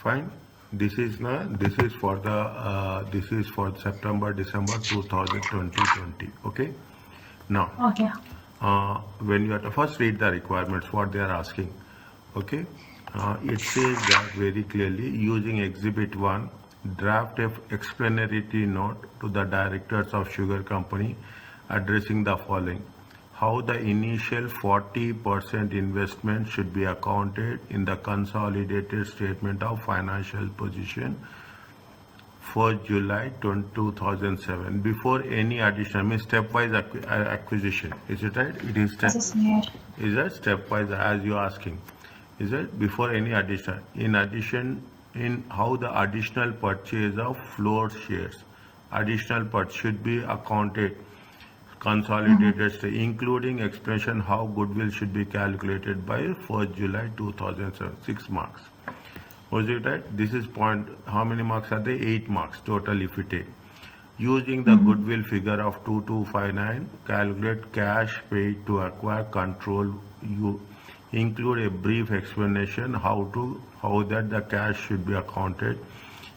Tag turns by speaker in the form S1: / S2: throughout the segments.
S1: Fine. This is for the this is for September December 2020. Okay. Now,
S2: Okay.
S1: when you have to first read the requirements, what they are asking. Okay. It says that very clearly, using Exhibit 1, draft a explanatory note to the directors of sugar company addressing the following: how the initial 40% investment should be accounted in the consolidated statement of financial position for July 2007 before any addition, means stepwise acquisition. Is it right? It is
S2: Yes, sir.
S1: is that stepwise as you are asking? Is it before any addition? In addition, in how the additional purchase of floor shares, additional purchase should be accounted consolidated, including explanation how goodwill should be calculated by 1st July 2007. 6 marks. Was it right? This is point. How many marks are there? 8 marks total if you take. Using the goodwill figure of 2259, calculate cash paid to acquire control. You include a brief explanation how that the cash should be accounted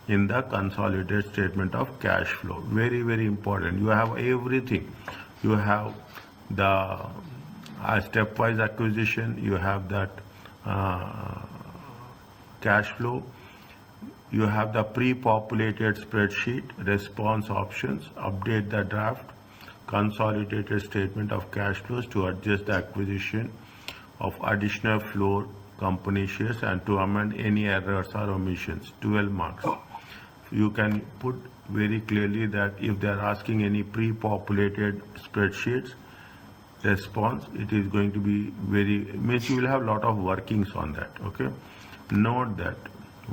S1: in the consolidated statement of cash flow. Very, very important. You have everything. You have the stepwise acquisition. You have that cash flow. You have the pre-populated spreadsheet, response options, update the draft, consolidated statement of cash flows to adjust the acquisition of additional floor company shares and to amend any errors or omissions. 12 marks. You can put very clearly that if they are asking any pre-populated spreadsheets response, it is going to be very, means you will have a lot of workings on that. Okay. Note that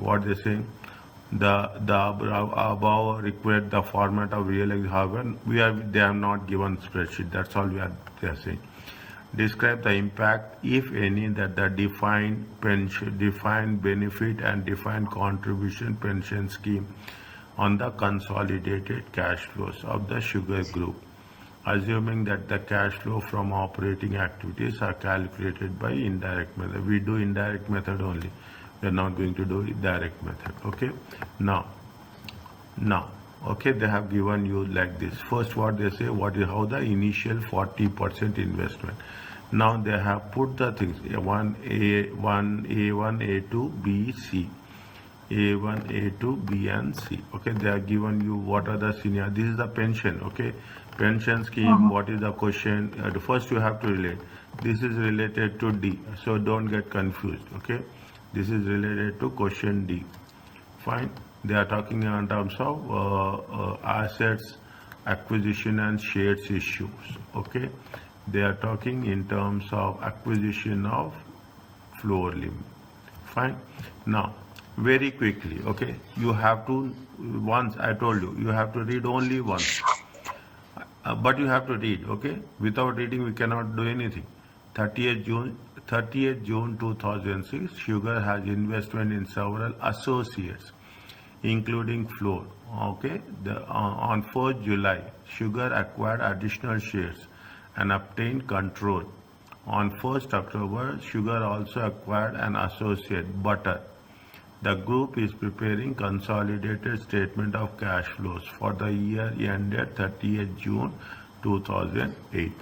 S1: what they saying, the above required the format of real, however they have not given spreadsheet. That's all they are saying. Describe the impact, if any, that the defined pension, defined benefit and defined contribution pension scheme on the consolidated cash flows of the sugar group, assuming that the cash flow from operating activities are calculated by indirect method. We do indirect method only. We are not going to do direct method. Okay. Now, okay, they have given you like this. First, what they say, what is how the initial 40% investment. Now they have put the things A1, A2, B, C. A1, A2, B, and C. Okay, they are given you what are the senior. This is the pension. Okay, pension scheme. What is the question? First, you have to relate. This is related to D, so don't get confused. Okay, this is related to question D. Fine. They are talking in terms of assets, acquisition, and shares issues. Okay, they are talking in terms of acquisition of floor limit. Fine. Now, very quickly, okay, you have to, once I told you, you have to read only once, but you have to read. Okay, without reading we cannot do anything. 30th June 2006, sugar has investment in several associates including floor. Okay, on 1st July, sugar acquired additional shares and obtained control. On 1st October, sugar also acquired an associate, butter. The group is preparing consolidated statement of cash flows for the year ended 30th June 2008.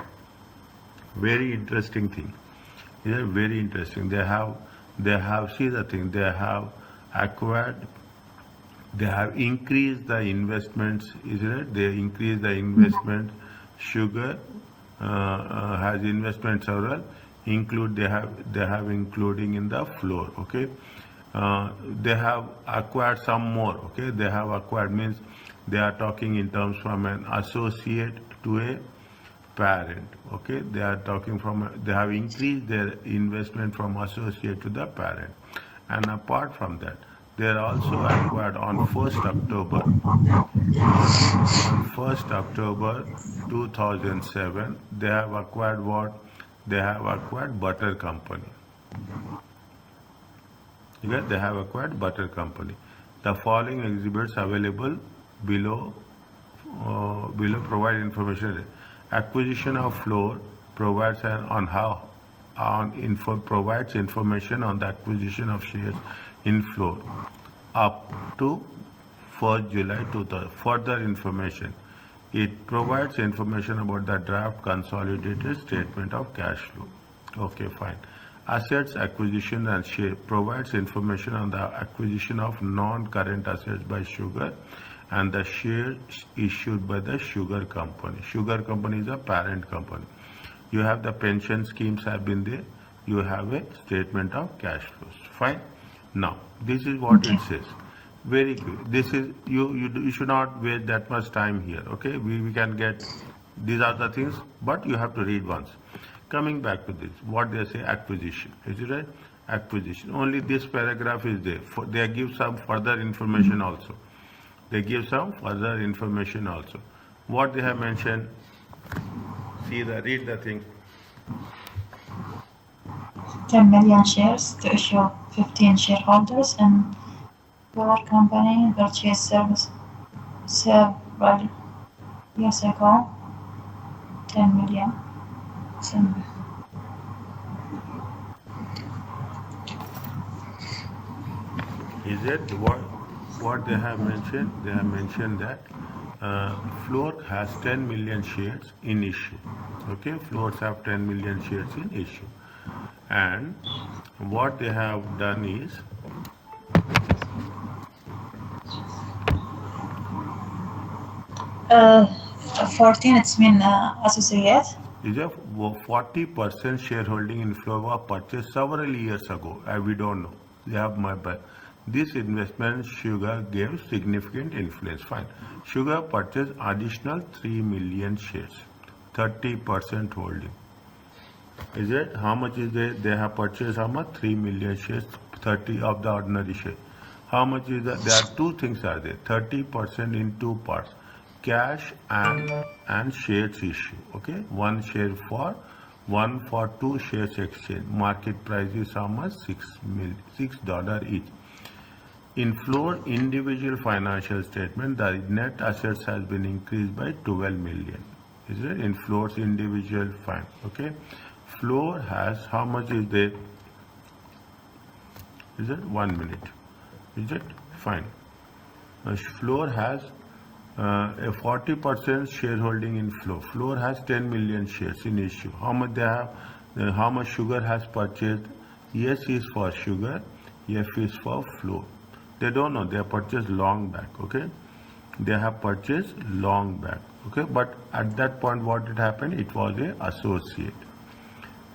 S1: Very interesting thing. Yeah, very interesting. They have see the thing. They have acquired. They have increased the investments. Isn't it? They increased the investment. Sugar has investment several. They have including in the floor. Okay. They have acquired some more. Okay, they have acquired means they are talking in terms from an associate to a parent. Okay, they are talking they have increased their investment from associate to the parent, and apart from that, they are also acquired on 1st October. On 1st October 2007, they have acquired what? They have acquired butter company. They have acquired butter company. The following exhibits available below provide information. Acquisition of floor provides provides information on the acquisition of shares in floor. up to 1st July 2000. Further information. It provides information about the draft consolidated statement of cash flow. Okay, fine. Assets acquisition and share provides information on the acquisition of non-current assets by sugar and the shares issued by the sugar company. Sugar company is a parent company. You have the pension schemes have been there. You have a statement of cash flows. Fine. Now, this is what it says. Very good. This is you should not waste that much time here. Okay, we can get these are the things, but you have to read once. Coming back to this, what they say acquisition. Is it right? Acquisition. Only this paragraph is there. They give some further information also. They give some further information also. What they have mentioned. Read the thing.
S2: 10 million shares to issue 15 shareholders and your company purchased service several years ago. 10 million.
S1: Is it what they have mentioned? They have mentioned that Floor has 10 million shares in issue. Okay, Floors have 10 million shares in issue. And what they have done is
S2: 14, it's mean associate.
S1: is a 40% shareholding in Floor was purchased several years ago. We don't know. They have my back. This investment Sugar gave significant influence. Fine. Sugar purchased additional 3 million shares, 30% holding. Is it? How much is there? They have purchased how much? 3 million shares, 30 of the ordinary share. How much is that? There are two things are there. 30% in two parts. Cash and shares issue. Okay. One for 2 shares exchange. Market price is how much? $6 each. In Floor individual financial statement, the net assets has been increased by 12 million. Is it? In Floor's individual fund. Okay. Floor has how much is there? Is it 1 minute? Is it? Fine. Floor has a 40% shareholding in Floor. Floor has 10 million shares in issue. How much they have? How much Sugar has purchased? S is for Sugar, F is for Floor. They don't know. They have purchased long back. Okay. They have purchased long back. Okay. But at that point, what had happened? It was a associate.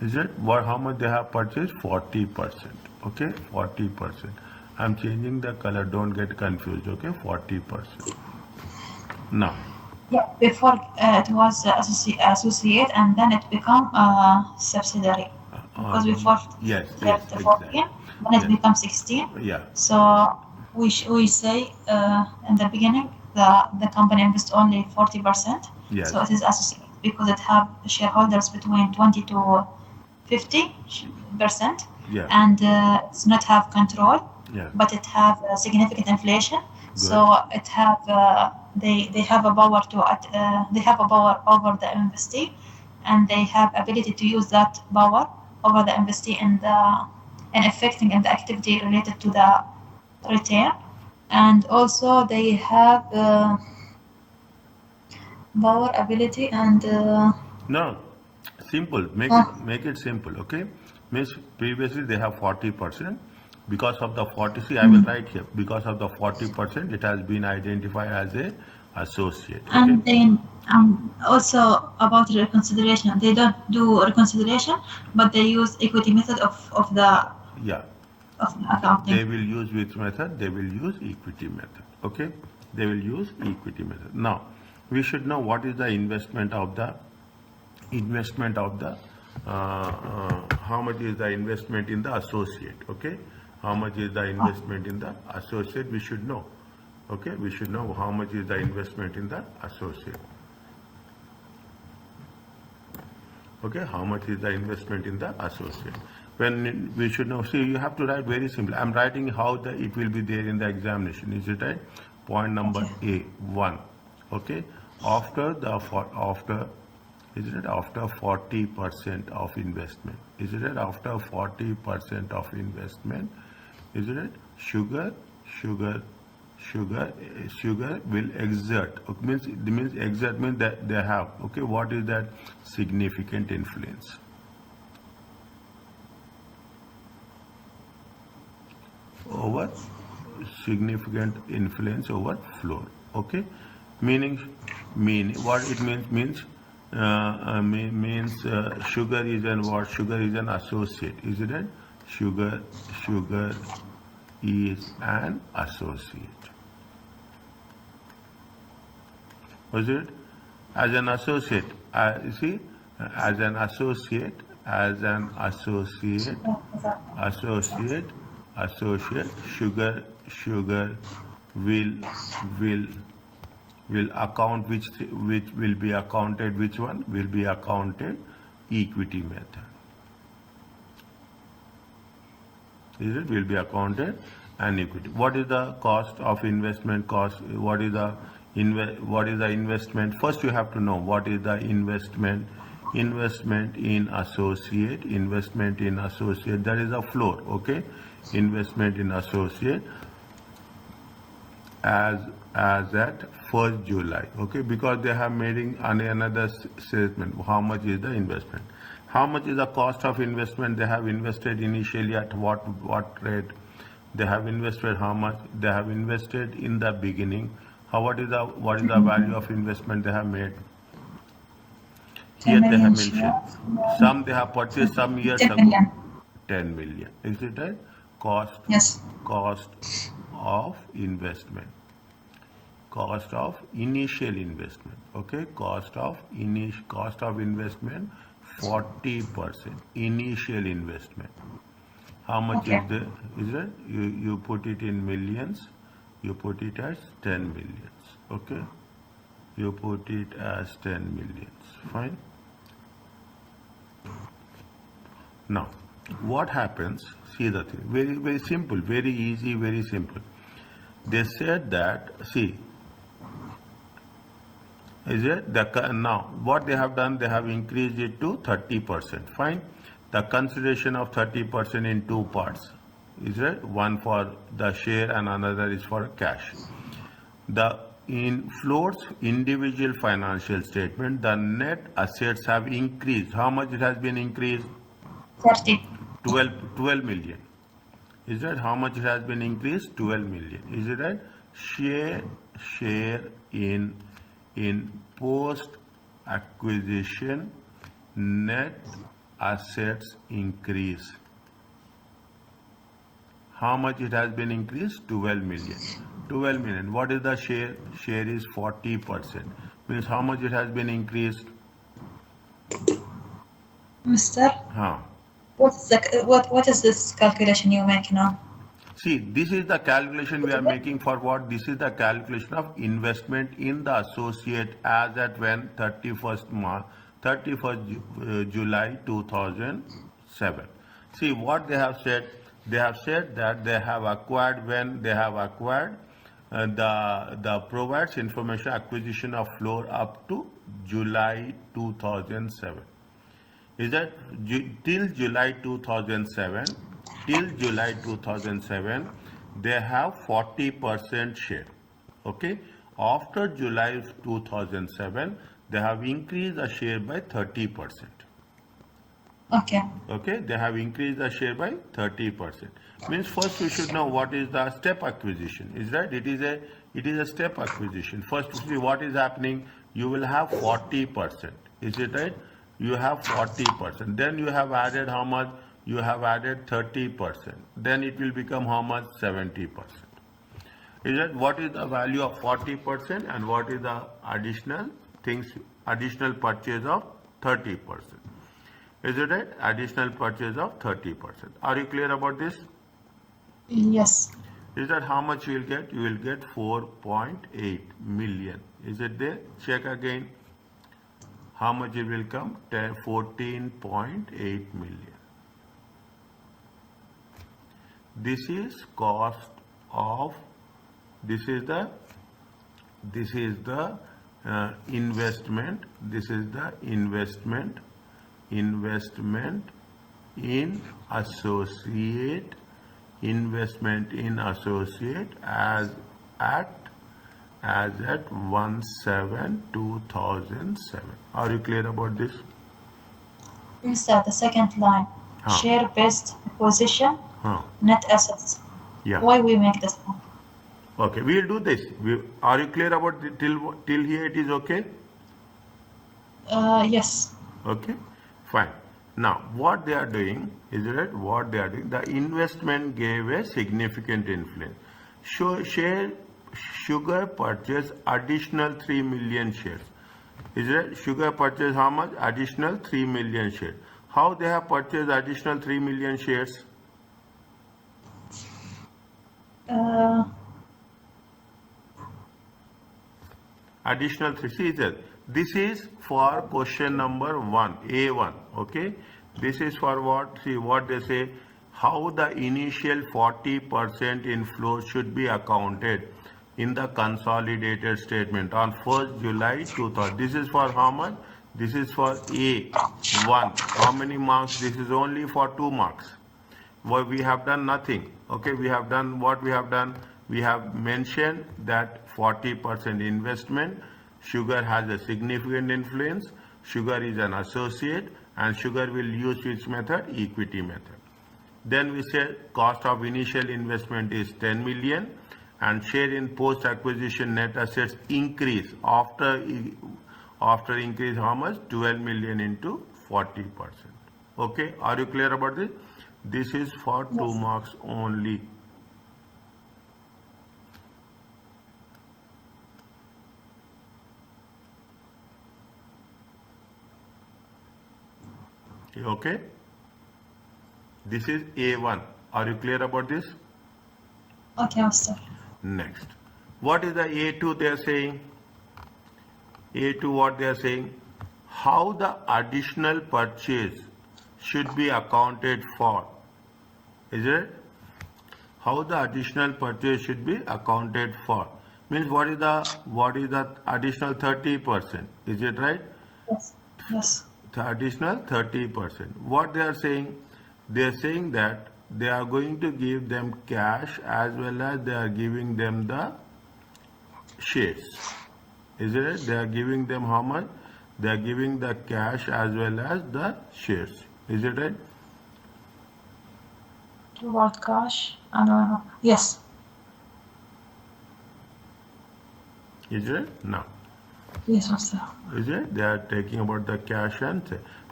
S1: Is it? How much they have purchased? 40%. Okay. 40%. I'm changing the color. Don't get confused. Okay. 40%. Now.
S2: Yeah. Before it was associate and then it become subsidiary. Because before
S1: yes,
S2: the 14,
S1: exactly.
S2: then it becomes 16.
S1: Yeah.
S2: So we say in the beginning the company invests only 40%.
S1: Yes.
S2: So it is associate because it have shareholders between 20 to 50%.
S1: Yeah.
S2: And it's not have control.
S1: Yeah.
S2: But it have significant inflation.
S1: Good.
S2: So it have they have a power to they have a power over the investee, and they have ability to use that power over the investee in affecting the activity related to the return, and also they have power ability and
S1: no, simple. Make it simple. Okay. Means previously they have 40%. Because of the 40, see, I will write here. Because of the 40%, it has been identified as a associate. Okay?
S2: And then also about reconsideration, they don't do reconsideration, but they use equity method of the accounting.
S1: They will use which method? They will use equity method. Okay, they will use equity method. Now, we should know what is the investment of the how much is the investment in the associate. Okay. How much is the investment in the associate? We should know. Okay, we should know how much is the investment in the associate. Okay, how much is the investment in the associate? When we should know, see, you have to write very simple. I'm writing how it will be there in the examination. Is it right? Point number A1. Okay, after 40% of investment. Is it right? After 40% of investment. Is it? Sugar sugar sugar will exert. Okay, means exert means that they have. Okay, what is that? Significant influence. Over significant influence over floor. Okay, meaning what it means sugar is an what? Sugar is an associate, isn't it? Sugar is an associate. Was it? As an associate, you see, as an associate, sugar will will will account which will be accounted, which one will be accounted? Equity method. Is it? Will be accounted and equity. What is the cost of investment? What is the investment? First you have to know what is the investment. Investment in associate, that is a floor. Okay, investment in associate as at 1st July. Okay, because they have made another statement. How much is the investment? How much is the cost of investment? They have invested initially at what rate? They have invested how much? They have invested in the beginning. What is the value of investment they have made? Here they have mentioned some they have purchased some years
S2: 10
S1: ago.
S2: million.
S1: 10 million. Is it right? Cost of investment. Cost of initial investment. Okay, cost of investment 40%. Initial investment. How much is there? Is it? You put it in millions. You put it as 10 millions. Okay. You put it as 10 millions. Fine. Now, what happens? See the thing. Very simple. Very easy. Very simple. They said that. See. Is it? Now, what they have done? They have increased it to 30%. Fine. The consideration of 30% in two parts. Is it? One for the share and another is for cash. In Floor's individual financial statement, the net assets have increased. How much it has been increased? 12 million. Is that how much it has been increased? 12 million. Is it right? Share in post acquisition net assets increase. How much it has been increased? 12 million. 12 million. What is the share? Share is 40%. Means how much it has been increased?
S2: Mister, what is this calculation you make now?
S1: See, this is the calculation we are making for what? This is the calculation of investment in the associate as at when 31st July 2007. See what they have said. They have said that they have acquired the provides information acquisition of Floor up to July 2007. Is that till July 2007? Till July 2007, they have 40% share. Okay. After July 2007, they have increased the share by 30%.
S2: Okay.
S1: Okay, they have increased the share by 30%. Means first you should know what is the step acquisition. Is that it is a step acquisition. First, see what is happening. You will have 40%. Is it right? You have 40%. Then you have added how much? You have added 30%. Then it will become how much? 70%. Is that what is the value of 40% and what is the additional purchase of 30%? Is it right? Additional purchase of 30%. Are you clear about this?
S2: Yes.
S1: Is that how much you will get? You will get 4.8 million. Is it there? Check again. How much it will come? 14.8 million. This is cost of. This is the investment. This is the investment in associate investment in associate as at 1/7/2007. Are you clear about this?
S2: Instead, the second line,
S1: Huh.
S2: share-based acquisition,
S1: Huh.
S2: net assets.
S1: Yeah.
S2: Why we make this one?
S1: Okay, we'll do this. Are you clear about till here? It is okay.
S2: Yes.
S1: Okay, fine. Now, what they are doing is that what they are doing, the investment gave a significant influence. Sugar purchased additional 3 million shares. Is it Sugar purchased how much? Additional 3 million shares. How they have purchased additional 3 million shares?
S2: Uh,
S1: Additional 3. See that this is for question number 1, A1. Okay, this is for what? See what they say, how the initial 40% inflow should be accounted in the consolidated statement on 1st July 2000. This is for how much? This is for A1. How many marks? This is only for 2 marks. Well, we have done nothing. Okay, we have done what we have done. We have mentioned that 40% investment. Sugar has a significant influence. Sugar is an associate, and Sugar will use which method? Equity method. Then we say cost of initial investment is 10 million, and share in post acquisition net assets increase after increase how much? 12 million into 40%. Okay, are you clear about this? This is for 2
S2: yes.
S1: marks only. Okay, this is A1. Are you clear about this?
S2: Okay, Master.
S1: Next, what is the A2 they are saying? A2 what they are saying? How the additional purchase should be accounted for. Is it? How the additional purchase should be accounted for? Means what is the additional 30%? Is it right?
S2: Yes. Yes.
S1: The additional 30%. What they are saying? They are saying that they are going to give them cash as well as they are giving them the shares. Is it right? They are giving them how much? They are giving the cash as well as the shares. Is it right?
S2: Reward cash. Yes.
S1: Is it? Now.
S2: Yes, Master.
S1: Is it? They are taking about the cash and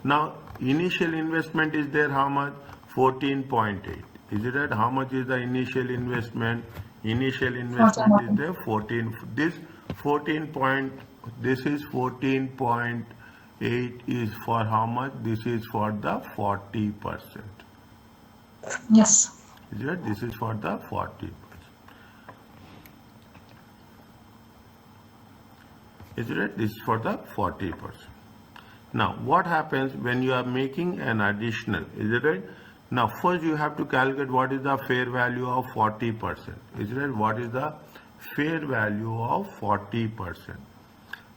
S1: now initial investment is there how much? 14.8. Is it right? How much is the initial investment? Initial investment is there 14. This 14 point. This is 14.8 is for how much? This is for the 40%.
S2: Yes.
S1: Is it? This is for the 40%. Is it? This is for the 40%. Now, what happens when you are making an additional? Is it right? Now, first you have to calculate what is the fair value of 40%. Is it right? What is the fair value of 40%?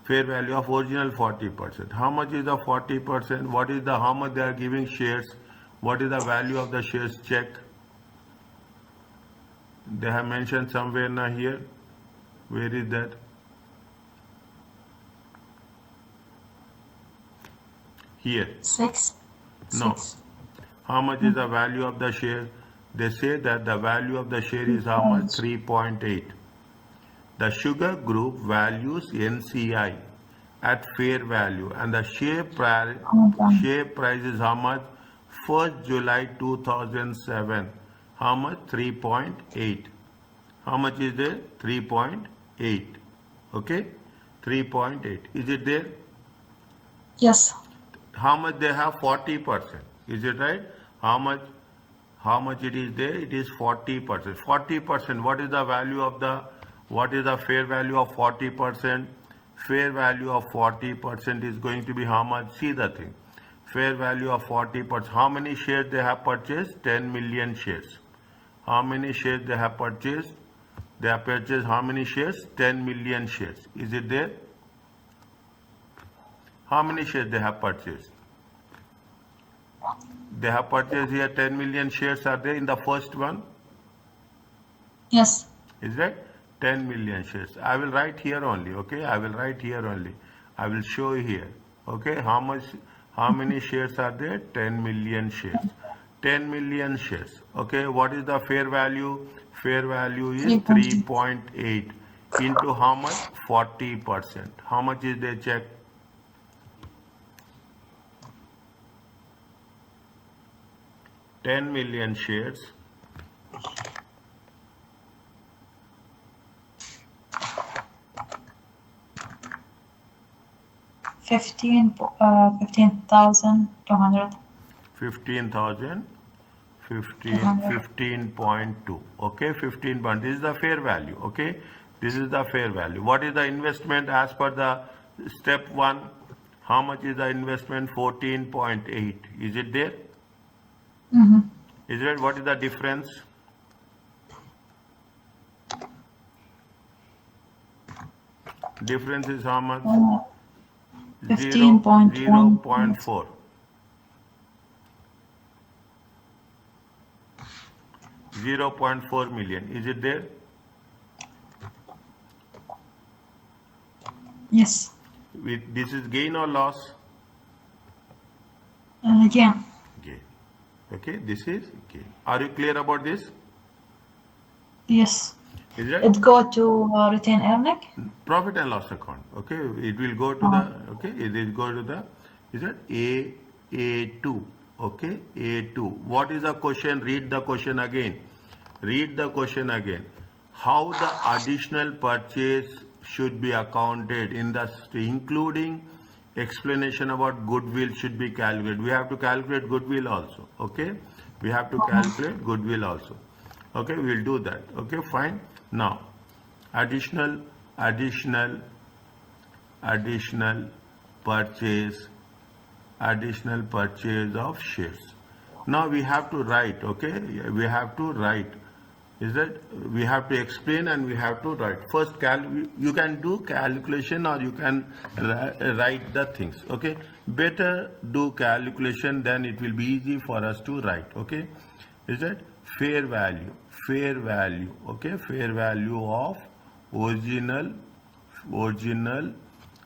S1: Fair value of original 40%. How much is the 40%? What is the how much they are giving shares? What is the value of the shares? Check. They have mentioned somewhere now here. Where is that? Here.
S2: 6.
S1: No.
S2: 6.
S1: How much is the value of the share? They say that the value of the share is how much? 3.8. The Sugar Group values NCI at fair value and the share price is how much? 1st July 2007. How much? 3.8. How much is there? 3.8. Okay? 3.8. Is it there?
S2: Yes.
S1: How much they have? 40%. Is it right? How much it is there? It is 40%. 40%. What is the value of what is the fair value of 40%? Fair value of 40% is going to be how much? See the thing. Fair value of 40%. How many shares they have purchased? 10 million shares. How many shares they have purchased? They have purchased how many shares? 10 million shares. Is it there? How many shares they have purchased? They have purchased here 10 million shares are there in the first one.
S2: Yes.
S1: Is that 10 million shares? I will write here only, okay? I will write here only. I will show you here, okay? How many shares are there? 10 million shares. 10 million shares, okay? What is the fair value? Fair value is
S2: 3.8.
S1: 3.8 into how much? 40%. How much is the check? 10 million shares.
S2: 15,200.
S1: 15,000,
S2: 200.
S1: 15.2, okay, 15 point, this is the fair value, okay, this is the fair value. What is the investment as per the step 1? How much is the investment? 14.8. Is it there?
S2: Mm-hmm.
S1: Is it? What is the difference? Difference is how much?
S2: 15.1.
S1: 0.4. 0.4 million. Is it there?
S2: Yes.
S1: This is gain or loss?
S2: Again.
S1: Gain. Okay, this is gain. Are you clear about this?
S2: Yes.
S1: Is it?
S2: It go to retain earning.
S1: Profit and loss account. Okay, it will go to the, okay, it will go to the, is it A2? Okay, A2. What is the question? Read the question again. Read the question again. How the additional purchase should be accounted in the, including explanation about goodwill should be calculated. We have to calculate goodwill also. Okay, we have to calculate goodwill also. Okay, we'll do that. Okay, fine. Now, additional purchase of shares. Now we have to write, okay, we have to write, is that we have to explain and we have to write. First, you can do calculation or you can write the things, okay. Better do calculation, then it will be easy for us to write, okay. Is that fair value, okay, fair value of original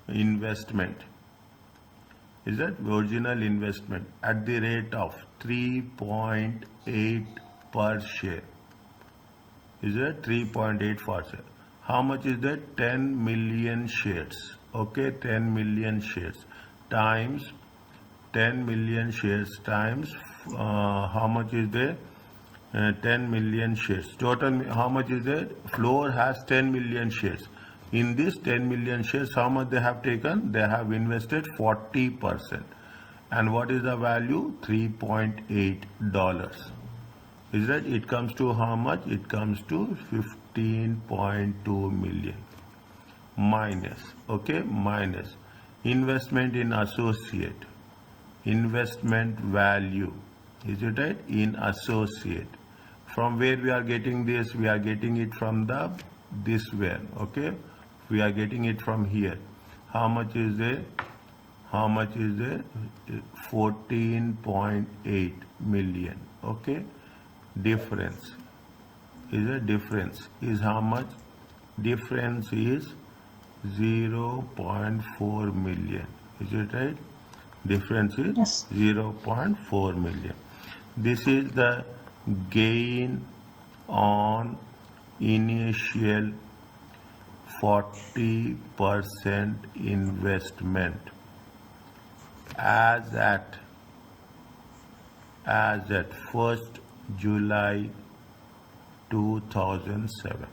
S1: investment, is that original investment at the rate of 3.8 per share, is that 3.8 per share. How much is that? 10 million shares, okay, 10 million shares times 10 million shares times how much is there? 10 million shares. Total, how much is there? Floor has 10 million shares. In this 10 million shares, how much they have taken? They have invested 40%. And what is the value? $3.8. Is that? It comes to how much? It comes to 15.2 million. Minus, okay, minus investment in associate, investment value, is it right? In associate. From where we are getting this? We are getting it from the this where, okay, we are getting it from here. How much is there? How much is there? 14.8 million, okay. Difference, is a difference is how much? Difference is 0.4 million, is it right? Difference is
S2: Yes.
S1: 0.4 million. This is the gain on initial 40% investment as at 1st July 2007.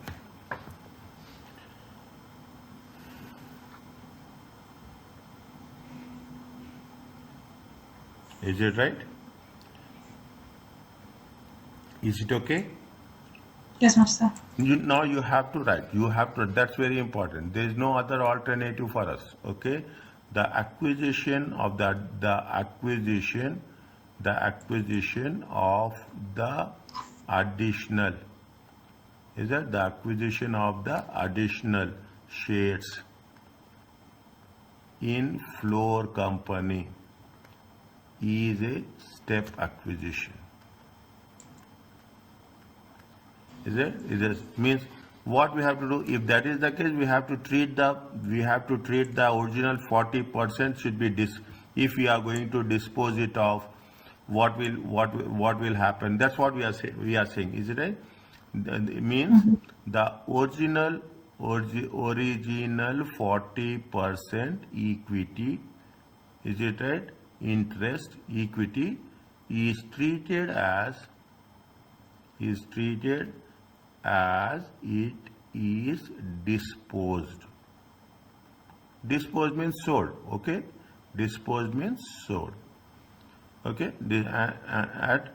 S1: Is it right? Is it okay?
S2: Yes, master.
S1: Now you have to write. You have to. That's very important. There is no other alternative for us. Okay, the acquisition of the acquisition of the additional, is that the acquisition of the additional shares in floor company is a step acquisition. Is it? Is it means what we have to do? If that is the case, we have to treat the original 40% should be if we are going to dispose it of, what will happen? That's what we are saying. Is it right? It means
S2: Mm-hmm.
S1: the original 40% equity, is it right? Interest equity is treated as it is disposed. Disposed means sold. Okay, disposed means sold. Okay,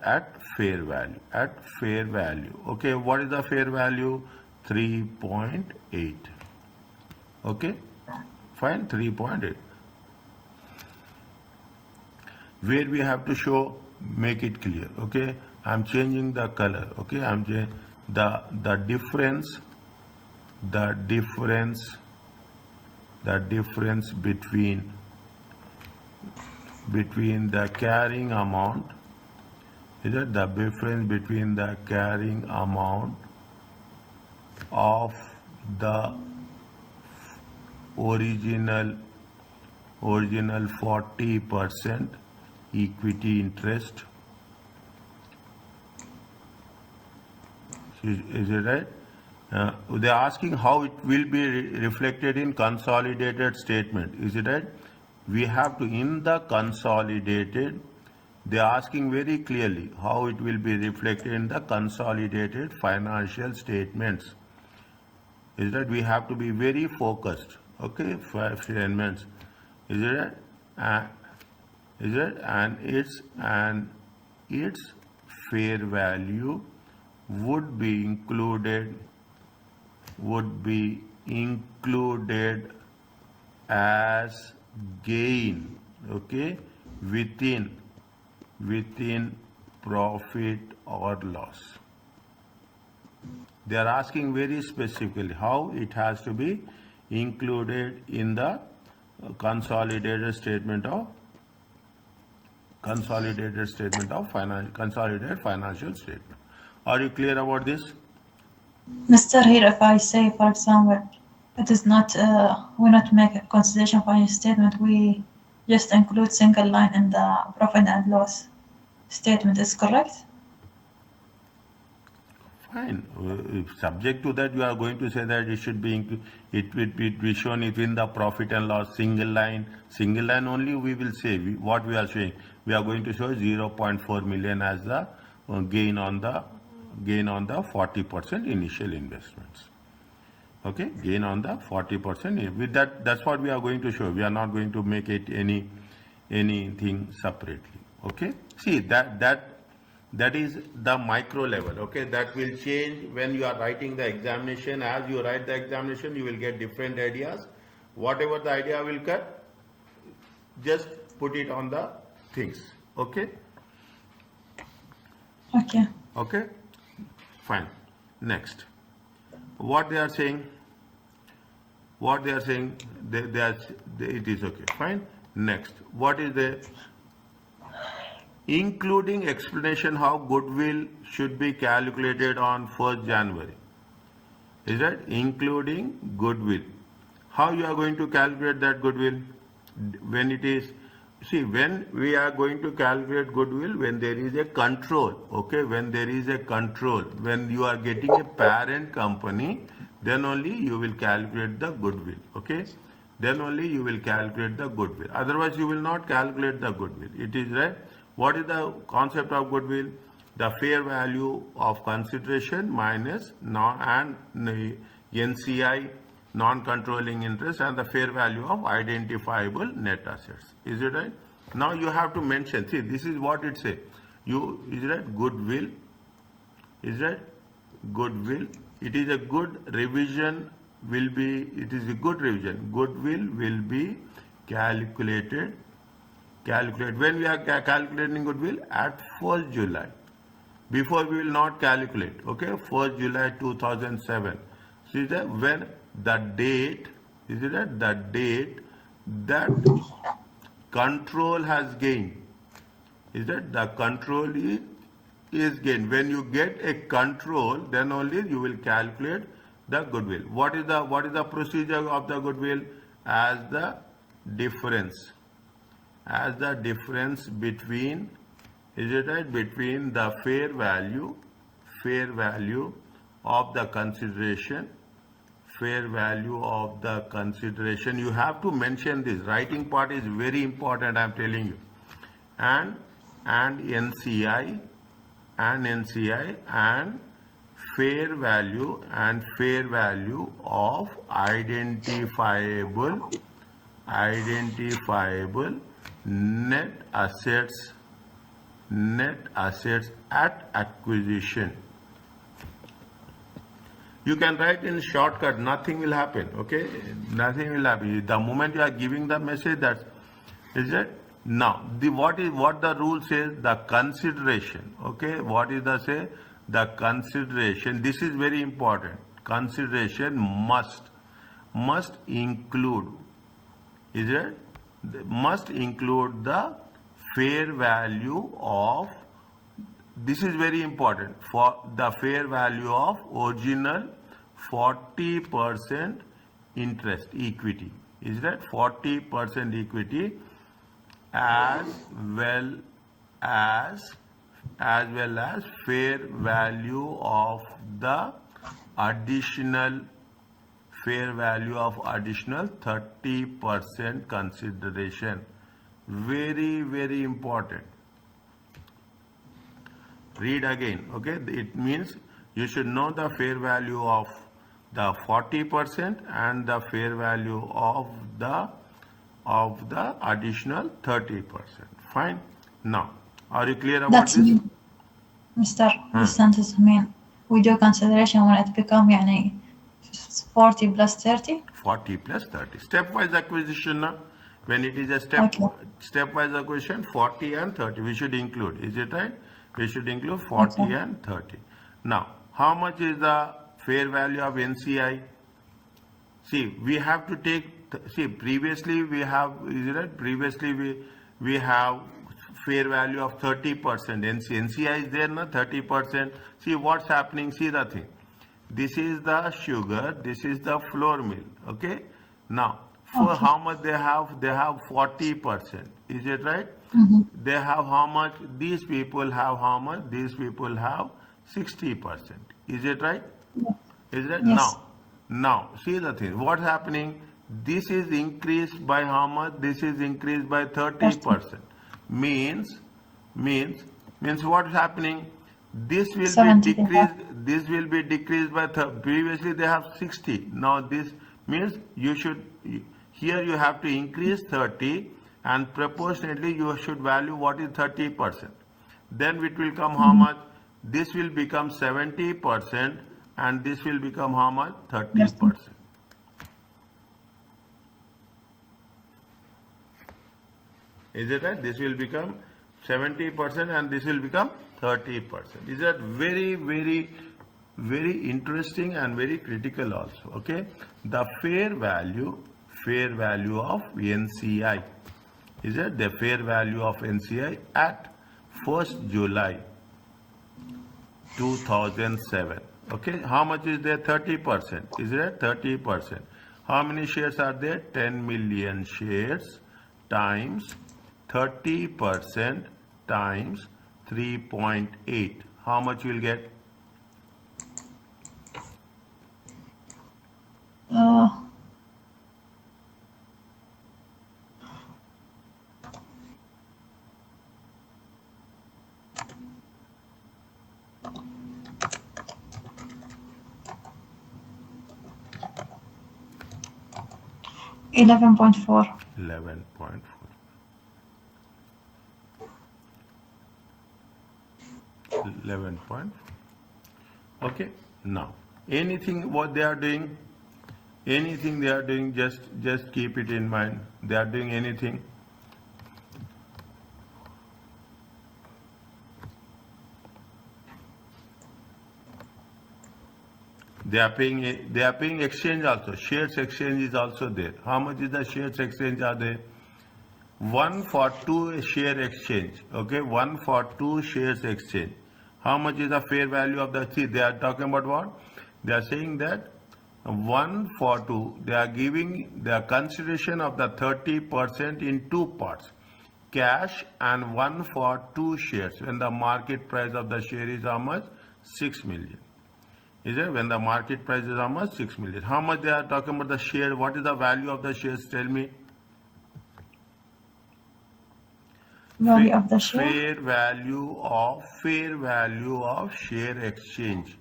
S1: at fair value. At fair value. Okay, what is the fair value? 3.8. Okay, fine. 3.8. Where we have to show, make it clear. Okay, I'm changing the color. Okay, I'm changing the difference between the carrying amount, is it the difference between the carrying amount of the original 40% equity interest, is it right? They are asking how it will be reflected in consolidated statement. Is it right? We have to, in the consolidated, they are asking very clearly how it will be reflected in the consolidated financial statements. Is that we have to be very focused. Okay, for statements. Is it right? Is it? And its fair value would be included as gain, okay, within profit or loss. They are asking very specifically how it has to be included in the consolidated consolidated financial statement. Are you clear about this?
S2: Mr. Here, if I say, for example, it is not, we not make a consideration financial statement, we just include single line in the profit and loss statement, is correct?
S1: Fine. If subject to that, you are going to say that it should be, it will be shown within the profit and loss single line. Single line only we will say what we are showing. We are going to show 0.4 million as the gain on the 40% initial investments. Okay, gain on the 40%. With that, that's what we are going to show. We are not going to make it anything separately. Okay, see that is the micro level. Okay, that will change when you are writing the examination. As you write the examination, you will get different ideas. Whatever the idea will cut, just put it on the things. Okay.
S2: Okay.
S1: Okay, fine. Next, what they are saying, it is okay. Fine. Next, what is the including explanation how goodwill should be calculated on 1st January. Is that including goodwill? How you are going to calculate that goodwill? When it is, see, when we are going to calculate goodwill, when there is a control, okay, when there is a control, when you are getting a parent company, then only you will calculate the goodwill, okay? Then only you will calculate the goodwill. Otherwise, you will not calculate the goodwill. It is right. What is the concept of goodwill? The fair value of consideration minus NCI, non-controlling interest, and the fair value of identifiable net assets. Is it right? Now you have to mention, see, this is what it says. Is that goodwill? Is that goodwill? It is a good revision, it is a good revision. Goodwill will be calculated when we are calculating goodwill at 1st July. Before we will not calculate, okay? 1st July 2007. So is that when the date, is it that the date that control has gained? Is that the control is gain. When you get a control, then only you will calculate the goodwill. What is the procedure of the goodwill? As the difference between, is it right, between the fair value of the consideration, you have to mention this. Writing part is very important, I'm telling you. And NCI and fair value of identifiable net assets at acquisition. You can write in shortcut, nothing will happen, okay? Nothing will happen. The moment you are giving the message, that is it. Now, what the rule says, the consideration, okay? What is the say? The consideration, this is very important. Consideration must include, is it? Must include the fair value of, this is very important, for the fair value of original 40% interest equity, is that 40% equity, as well as fair value of the additional 30% consideration. Very, very important. Read again, okay? It means you should know the fair value of the 40% and the fair value of the additional 30%. Fine. Now, are you clear about
S2: That's
S1: this?
S2: new. Mr. This sentence mean we do consideration when it become يعني 40 plus 30?
S1: 40 plus 30. Stepwise acquisition now. When it is a stepwise acquisition, 40 and 30 we should include. Is it right? We should include 40 and 30. Now, how much is the fair value of NCI? See, we have to take, previously we have, is it right? Previously we have fair value of 30%. NCI is there, no? 30%. See what's happening, see the thing. This is the sugar, this is the flour mill, okay? Now, for how much they have? They have 40%. Is it right? They have how much? These people have how much? These people have 60%. Is it right? Is it?
S2: Yes.
S1: Now, see the thing. What's happening? This is increased by how much? This is increased by 30%. Means what's happening? This will be decreased. This will be decreased by previously they have 60. Now this means you should, here you have to increase 30, and proportionately you should value what is 30%. Then it will come how much? This will become 70%, and this will become how much? 30%. Is it right? This will become 70% and this will become 30%. Is that very, very, very interesting and very critical also, okay? The fair value of NCI. Is that the fair value of NCI at 1st July 2007. Okay, how much is there? 30%. Is it 30%? How many shares are there? 10 million shares times 30% times 3.8. How much you will get?
S2: $11.4.
S1: 11.4. Okay. Now, anything what they are doing, just keep it in mind. They are doing anything. They are paying exchange also. Shares exchange is also there. How much is the shares exchange are there? 1 for 2 share exchange. Okay, 1 for 2 shares exchange. How much is the fair value of the, see, they are talking about what? They are saying that 1 for 2, they are giving the consideration of the 30% in two parts, cash and 1 for 2 shares, when the market price of the share is how much? 6 million. Is it? When the market price is how much? 6 million. How much they are talking about the share? What is the value of the shares? Tell me.
S2: Value of the share.
S1: Fair value of share exchange.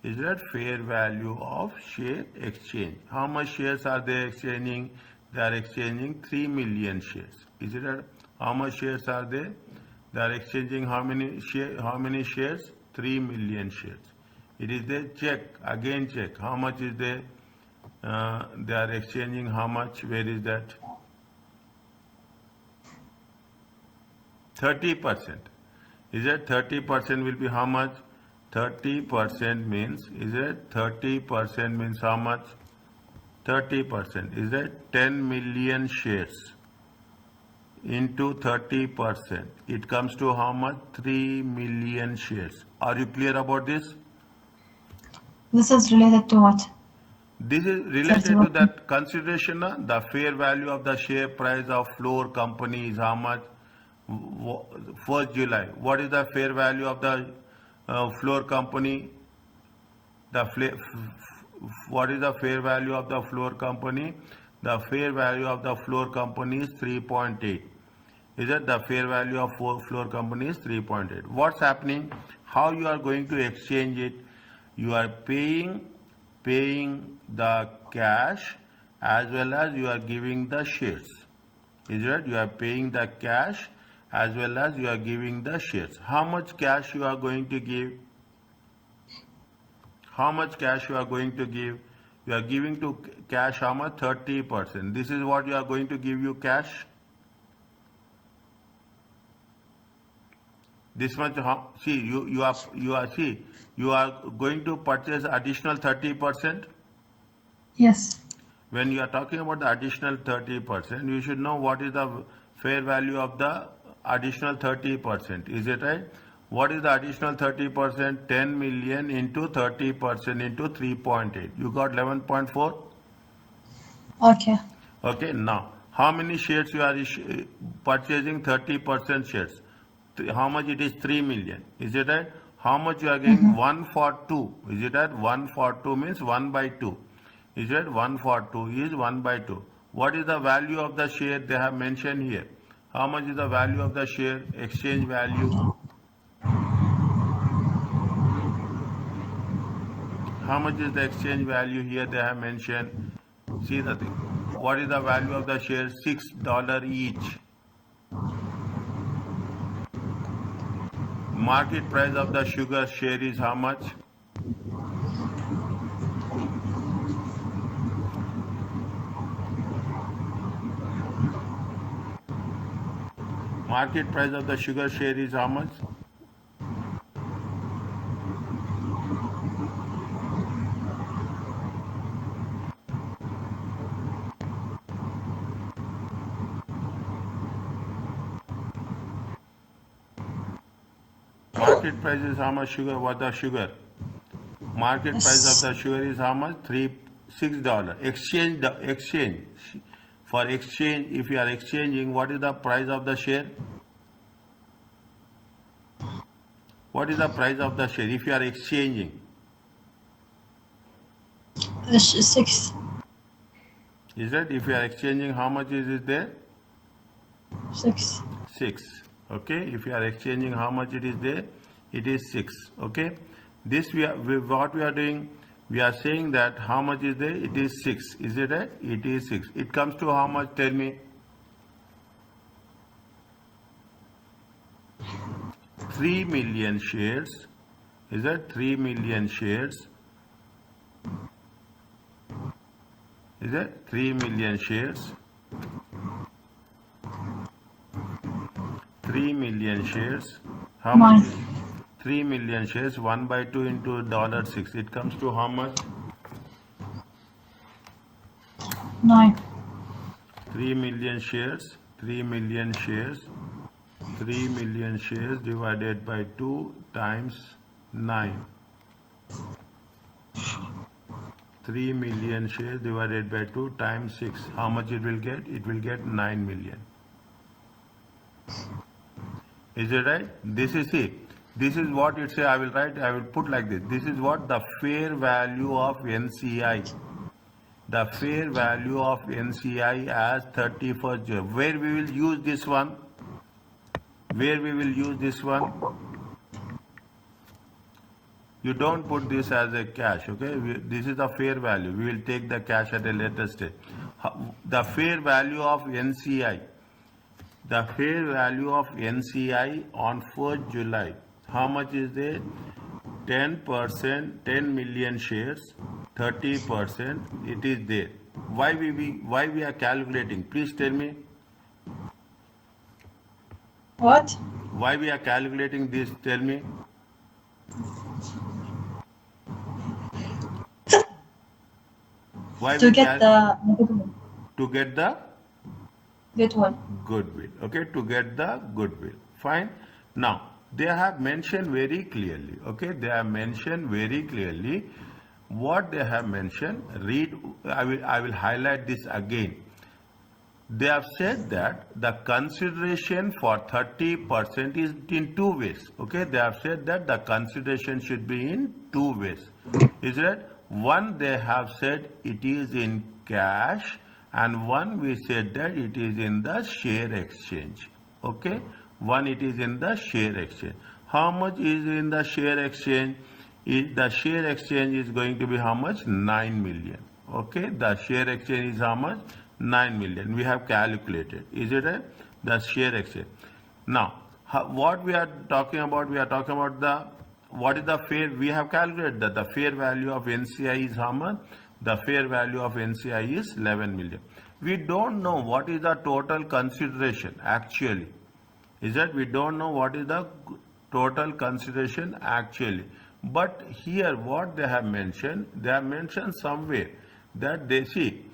S1: Is that fair value of share exchange? How much shares are they exchanging? They are exchanging 3 million shares. Is it? How much shares are they? They are exchanging how many shares? 3 million shares. It is there. Check again. Check how much is there. They are exchanging how much? Where is that? 30%. Is it 30% will be how much? 30% means, is it 30% means how much? 30% is it 10 million shares into 30%. It comes to how much? 3 million shares. Are you clear about this?
S2: This is related to what?
S1: This is related to that consideration. The fair value of the share price of floor company is how much? 1st July. What is the fair value of the floor company? What is the fair value of the floor company? The fair value of the floor company is 3.8. Is it? The fair value of floor company is 3.8. What's happening? How you are going to exchange it? You are paying the cash as well as you are giving the shares. Is it? You are paying the cash as well as you are giving the shares. How much cash you are going to give? How much cash you are going to give? You are giving to cash how much? 30%. This is what you are going to give you cash. This much. See, you are going to purchase additional 30%.
S2: Yes.
S1: When you are talking about the additional 30%, you should know what is the fair value of the additional 30%. Is it right? What is the additional 30%? 10 million into 30% into 3.8. You got 11.4?
S2: Okay.
S1: Okay, now, how many shares you are purchasing? 30% shares. How much it is? 3 million. Is it right? How much you are getting? 1 for 2. Is it right? 1 for 2 means 1 by 2. Is it? 1 for 2 is 1 by 2. What is the value of the share they have mentioned here? How much is the value of the share? Exchange value. How much is the exchange value here they have mentioned? See the thing. What is the value of the share? $6 each. Market price of the sugar share is how much? Market price of the sugar share is how much? Market price is how much sugar? What the sugar? Market price of the sugar is how much? $6. Exchange. For exchange, if you are exchanging, what is the price of the share? What is the price of the share if you are exchanging?
S2: 6.
S1: Is that if you are exchanging, how much is it there?
S2: 6.
S1: 6. Okay, if you are exchanging, how much it is there? It is 6. Okay, this what we are doing, we are saying that how much is there? It is 6. Is it right? It is 6. It comes to how much? Tell me. 3 million shares. Is that 3 million shares? Is that 3 million shares? 3 million shares. How much? 3 million shares. 1 by 2 into $6. It comes to how much?
S2: 9.
S1: 3 million shares. 3 million shares. 3 million shares divided by 2 times 9. 3 million shares divided by 2 times 6. How much it will get? It will get 9 million. Is it right? This is it. This is what it says. I will put like this. This is what the fair value of NCI. The fair value of NCI as 31st July. Where we will use this one? Where we will use this one? You don't put this as a cash, okay? This is the fair value. We will take the cash at a later stage. The fair value of NCI. The fair value of NCI on 4th July. How much is there? 10%, 10 million shares, 30%. It is there. Why we are calculating? Please tell me.
S2: What?
S1: Why we are calculating this? Tell me. Why
S2: To
S1: we
S2: get the
S1: to get the
S2: goodwill.
S1: goodwill. Okay, to get the goodwill. Fine. Now they have mentioned very clearly. Okay, they have mentioned very clearly what they have mentioned. Read. I will highlight this again. They have said that the consideration for 30% is in two ways. Okay, they have said that the consideration should be in two ways. Is it? One, they have said it is in cash, and one we said that it is in the share exchange. Okay, one it is in the share exchange. How much is in the share exchange? The share exchange is going to be how much? 9 million. Okay, the share exchange is how much? 9 million. We have calculated. Is it right? The share exchange. Now, what we are talking about? We are talking about the what is the fair? We have calculated that the fair value of NCI is how much? The fair value of NCI is 11 million. We don't know what is the total consideration actually. Is that we don't know what is the total consideration actually. But here what they have mentioned somewhere that they see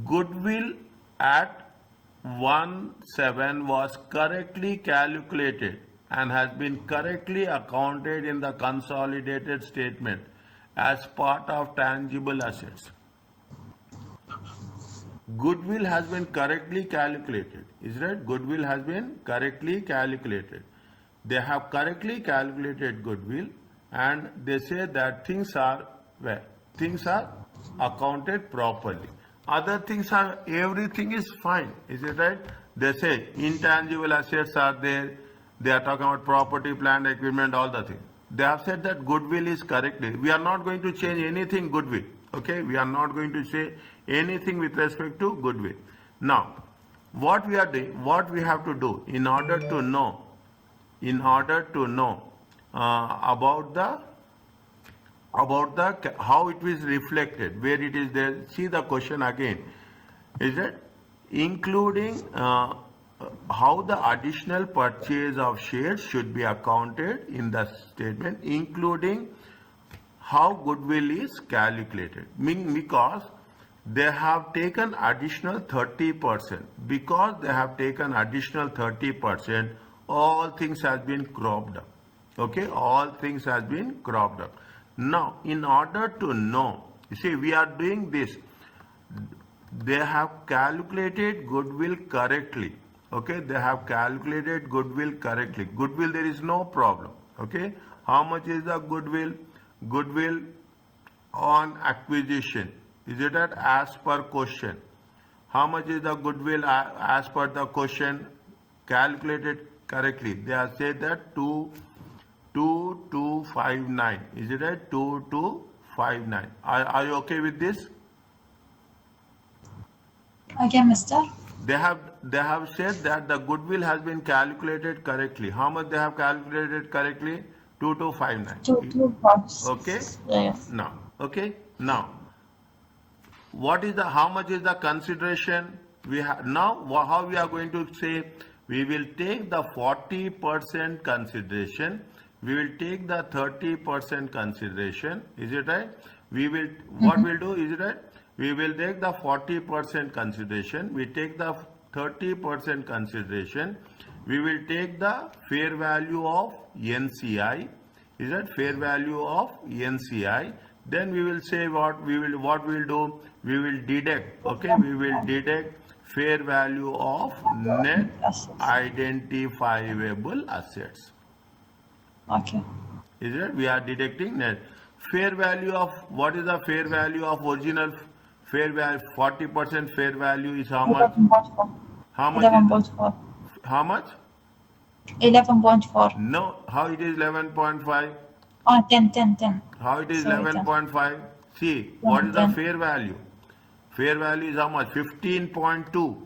S1: goodwill at 1/7 was correctly calculated and has been correctly accounted in the consolidated statement as part of tangible assets. Goodwill has been correctly calculated. Is that goodwill has been correctly calculated? They have correctly calculated goodwill, and they say that things are accounted properly. Other things are, everything is fine. Is it right? They say intangible assets are there. They are talking about property, plant, equipment, all the things. They have said that goodwill is correctly. We are not going to change anything goodwill. Okay, we are not going to say anything with respect to goodwill. Now, what we are doing, what we have to do in order to know, about the how it is reflected, where it is there. See the question again. Is it including how the additional purchase of shares should be accounted in the statement, including how goodwill is calculated? Because they have taken additional 30%. Because they have taken additional 30%, all things has been cropped up. Okay, all things has been cropped up. Now, in order to know, you see, we are doing this. They have calculated goodwill correctly. Okay, they have calculated goodwill correctly. Goodwill, there is no problem. Okay, how much is the goodwill? Goodwill on acquisition. Is it that as per question? How much is the goodwill as per the question? Calculated correctly. They have said that 2259. Is it right? 2259. Are you okay with this?
S2: Again, mister?
S1: They have said that the goodwill has been calculated correctly. How much they have calculated correctly? 2259.
S2: 225.
S1: Okay.
S2: Yes.
S1: Now, okay. Now, what is the, how much is the consideration? We have now, how we are going to say? We will take the 40% consideration. We will take the 30% consideration. Is it right? We will, what we'll do, is it right? We will take the 40% consideration. We take the 30% consideration. We will take the fair value of NCI. Is that fair value of NCI? Then we will say what we will do. We will deduct. Okay, we will deduct fair value of net
S2: assets.
S1: identifiable assets.
S2: Okay.
S1: Is it? We are deducting net fair value of what is the fair value of original fair value? 40% fair value is how much?
S2: 11.4.
S1: How much is
S2: 11.4.
S1: how much?
S2: 11.4.
S1: No, how it is 11.5?
S2: Oh, 10.
S1: How it is
S2: Sorry, 10.
S1: 11.5? See, what is the
S2: 10.
S1: fair value? Fair value is how much? 15.2.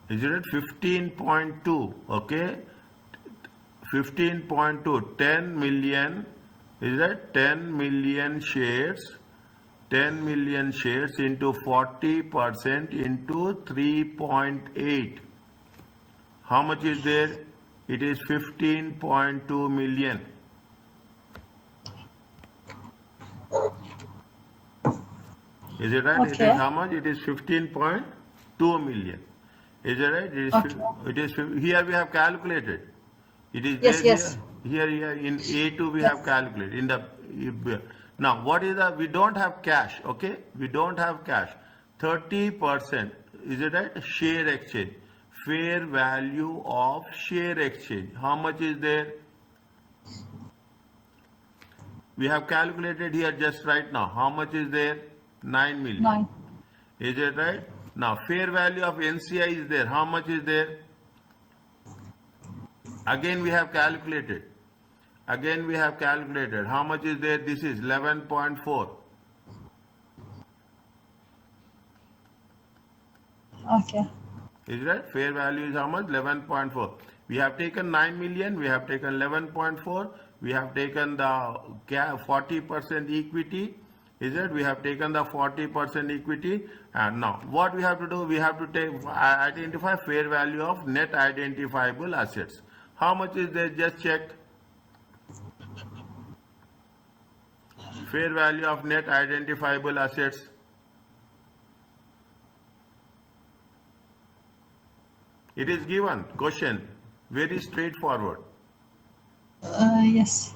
S1: Is it 15.2? Okay. 15.2. 10 million. Is that 10 million shares? 10 million shares into 40% into 3.8. How much is there? It is 15.2 million. Is it right?
S2: Okay.
S1: It is how much? It is 15.2 million. Is it right? It is here we have calculated. It is
S2: Yes,
S1: there
S2: yes.
S1: here in A2 we
S2: Yes.
S1: have calculated. In the now what is the we don't have cash, okay? We don't have cash. 30%, is it right? Share exchange. Fair value of share exchange. How much is there? We have calculated here just right now. How much is there? 9 million.
S2: 9.
S1: Is it right? Now fair value of NCI is there. How much is there? Again we have calculated. Again we have calculated. How much is there? This is 11.4.
S2: Okay.
S1: Is that fair value is how much? 11.4. We have taken 9 million. We have taken 11.4. We have taken the 40% equity. Is it? We have taken the 40% equity. And now what we have to do? We have to identify fair value of net identifiable assets. How much is there? Just check. Fair value of net identifiable assets. It is given. Question. Very straightforward.
S2: Yes.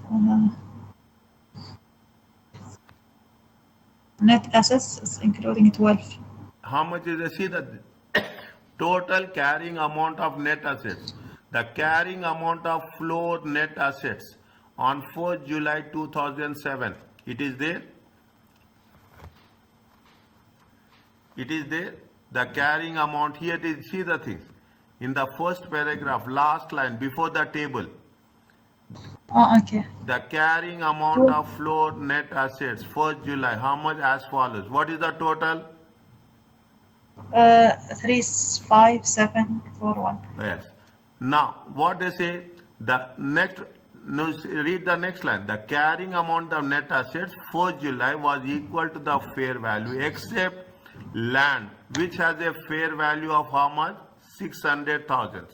S2: Net assets is including 12.
S1: How much is the, see the total carrying amount of net assets. The carrying amount of floor net assets on 4th July 2007. It is there. It is there. The carrying amount here is, see the thing. In the first paragraph, last line before the table.
S2: Oh, okay.
S1: The carrying amount of floor net assets 1st July. How much as follows? What is the total?
S2: 35741.
S1: Yes. Now, what they say, the next, no, read the next line. The carrying amount of net assets for July was equal to the fair value except land, which has a fair value of how much? 600,000.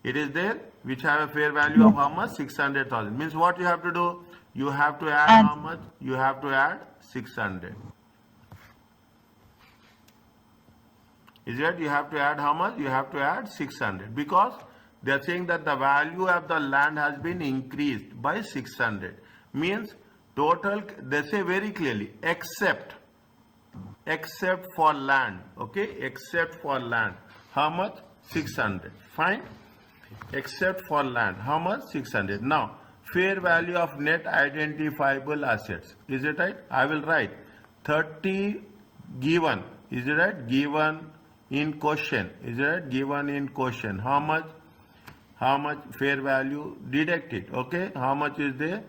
S1: It is there, which have a fair value of how much? 600,000. Means what you have to do? You have to add how much? You have to add 600. Is it? You have to add how much? You have to add 600 because they are saying that the value of the land has been increased by 600. Means total, they say very clearly, except for land. Okay, except for land. How much? 600. Fine. Except for land. How much? 600. Now, fair value of net identifiable assets. Is it right? I will write 30 given. Is it right? Given in question. Is it right? Given in question. How much? How much fair value? Deduct it. Okay. How much is there?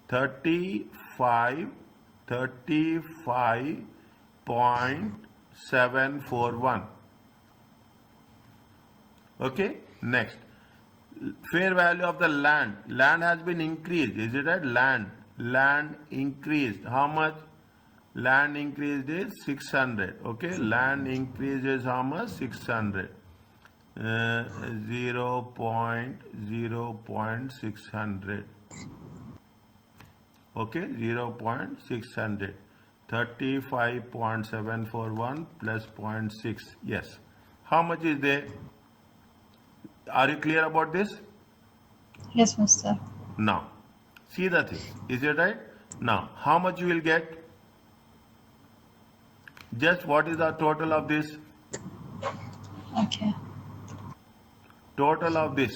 S1: 35.741. Okay. Next. Fair value of the land. Land has been increased. Is it right? Land increased. How much? Land increased is 600. Okay. Land increases how much? 600. 0.600. Okay. 0.600. 35.741 plus 0.6. Yes. How much is there? Are you clear about this?
S2: Yes, Mister.
S1: Now, see the things. Is it right? Now, how much you will get? Just what is the total of this?
S2: Okay.
S1: Total of this.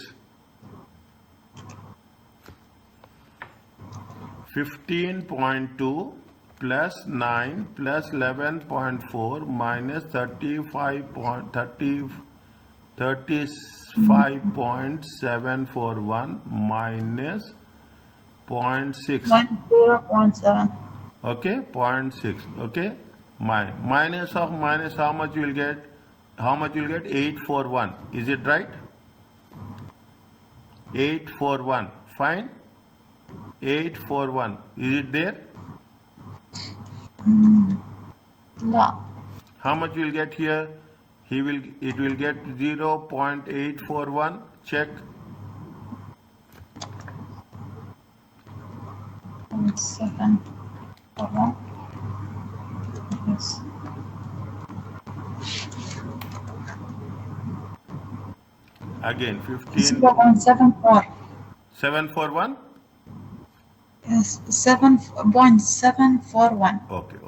S1: 15.2 plus 9 plus 11.4 minus 35.741 minus 0.6.
S2: 0.7.
S1: Okay, 0.6. Okay, minus of minus, how much you will get? How much you will get? 841. Is it right? 841. Fine. 841. Is it there?
S2: No.
S1: How much you will get here? It will get 0.841. Check.
S2: 0.7. Yes.
S1: Again 15.
S2: 0.74.
S1: 741.
S2: Yes. 7.741.
S1: Okay.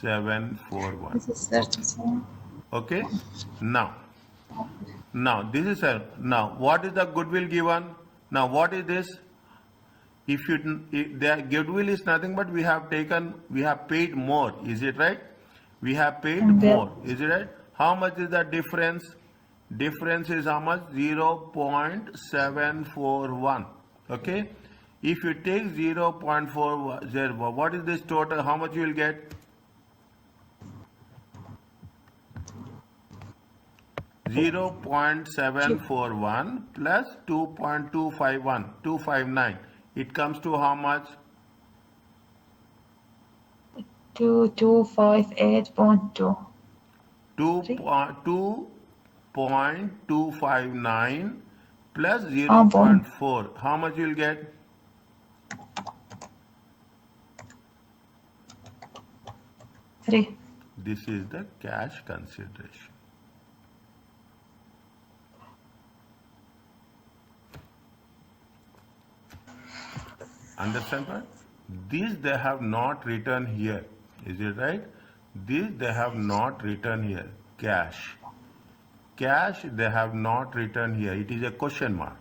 S1: 741.
S2: This is 37.
S1: Okay. Now this is now what is the goodwill given? Now what is this? If the goodwill is nothing but we have paid more. Is it right? We have paid
S2: And
S1: more. Is it right? How much is the difference? Difference is how much? 0.741. Okay. If you take 0.40, what is this total? How much you will get? 0.741 plus 2.259. It comes to how much?
S2: 2258.2.
S1: 2.259 plus
S2: Oh, boy.
S1: 0.4. How much you will get?
S2: 3.
S1: This is the cash consideration. Understand what? This they have not written here. Is it right? This they have not written here. Cash. Cash they have not written here. It is a question mark.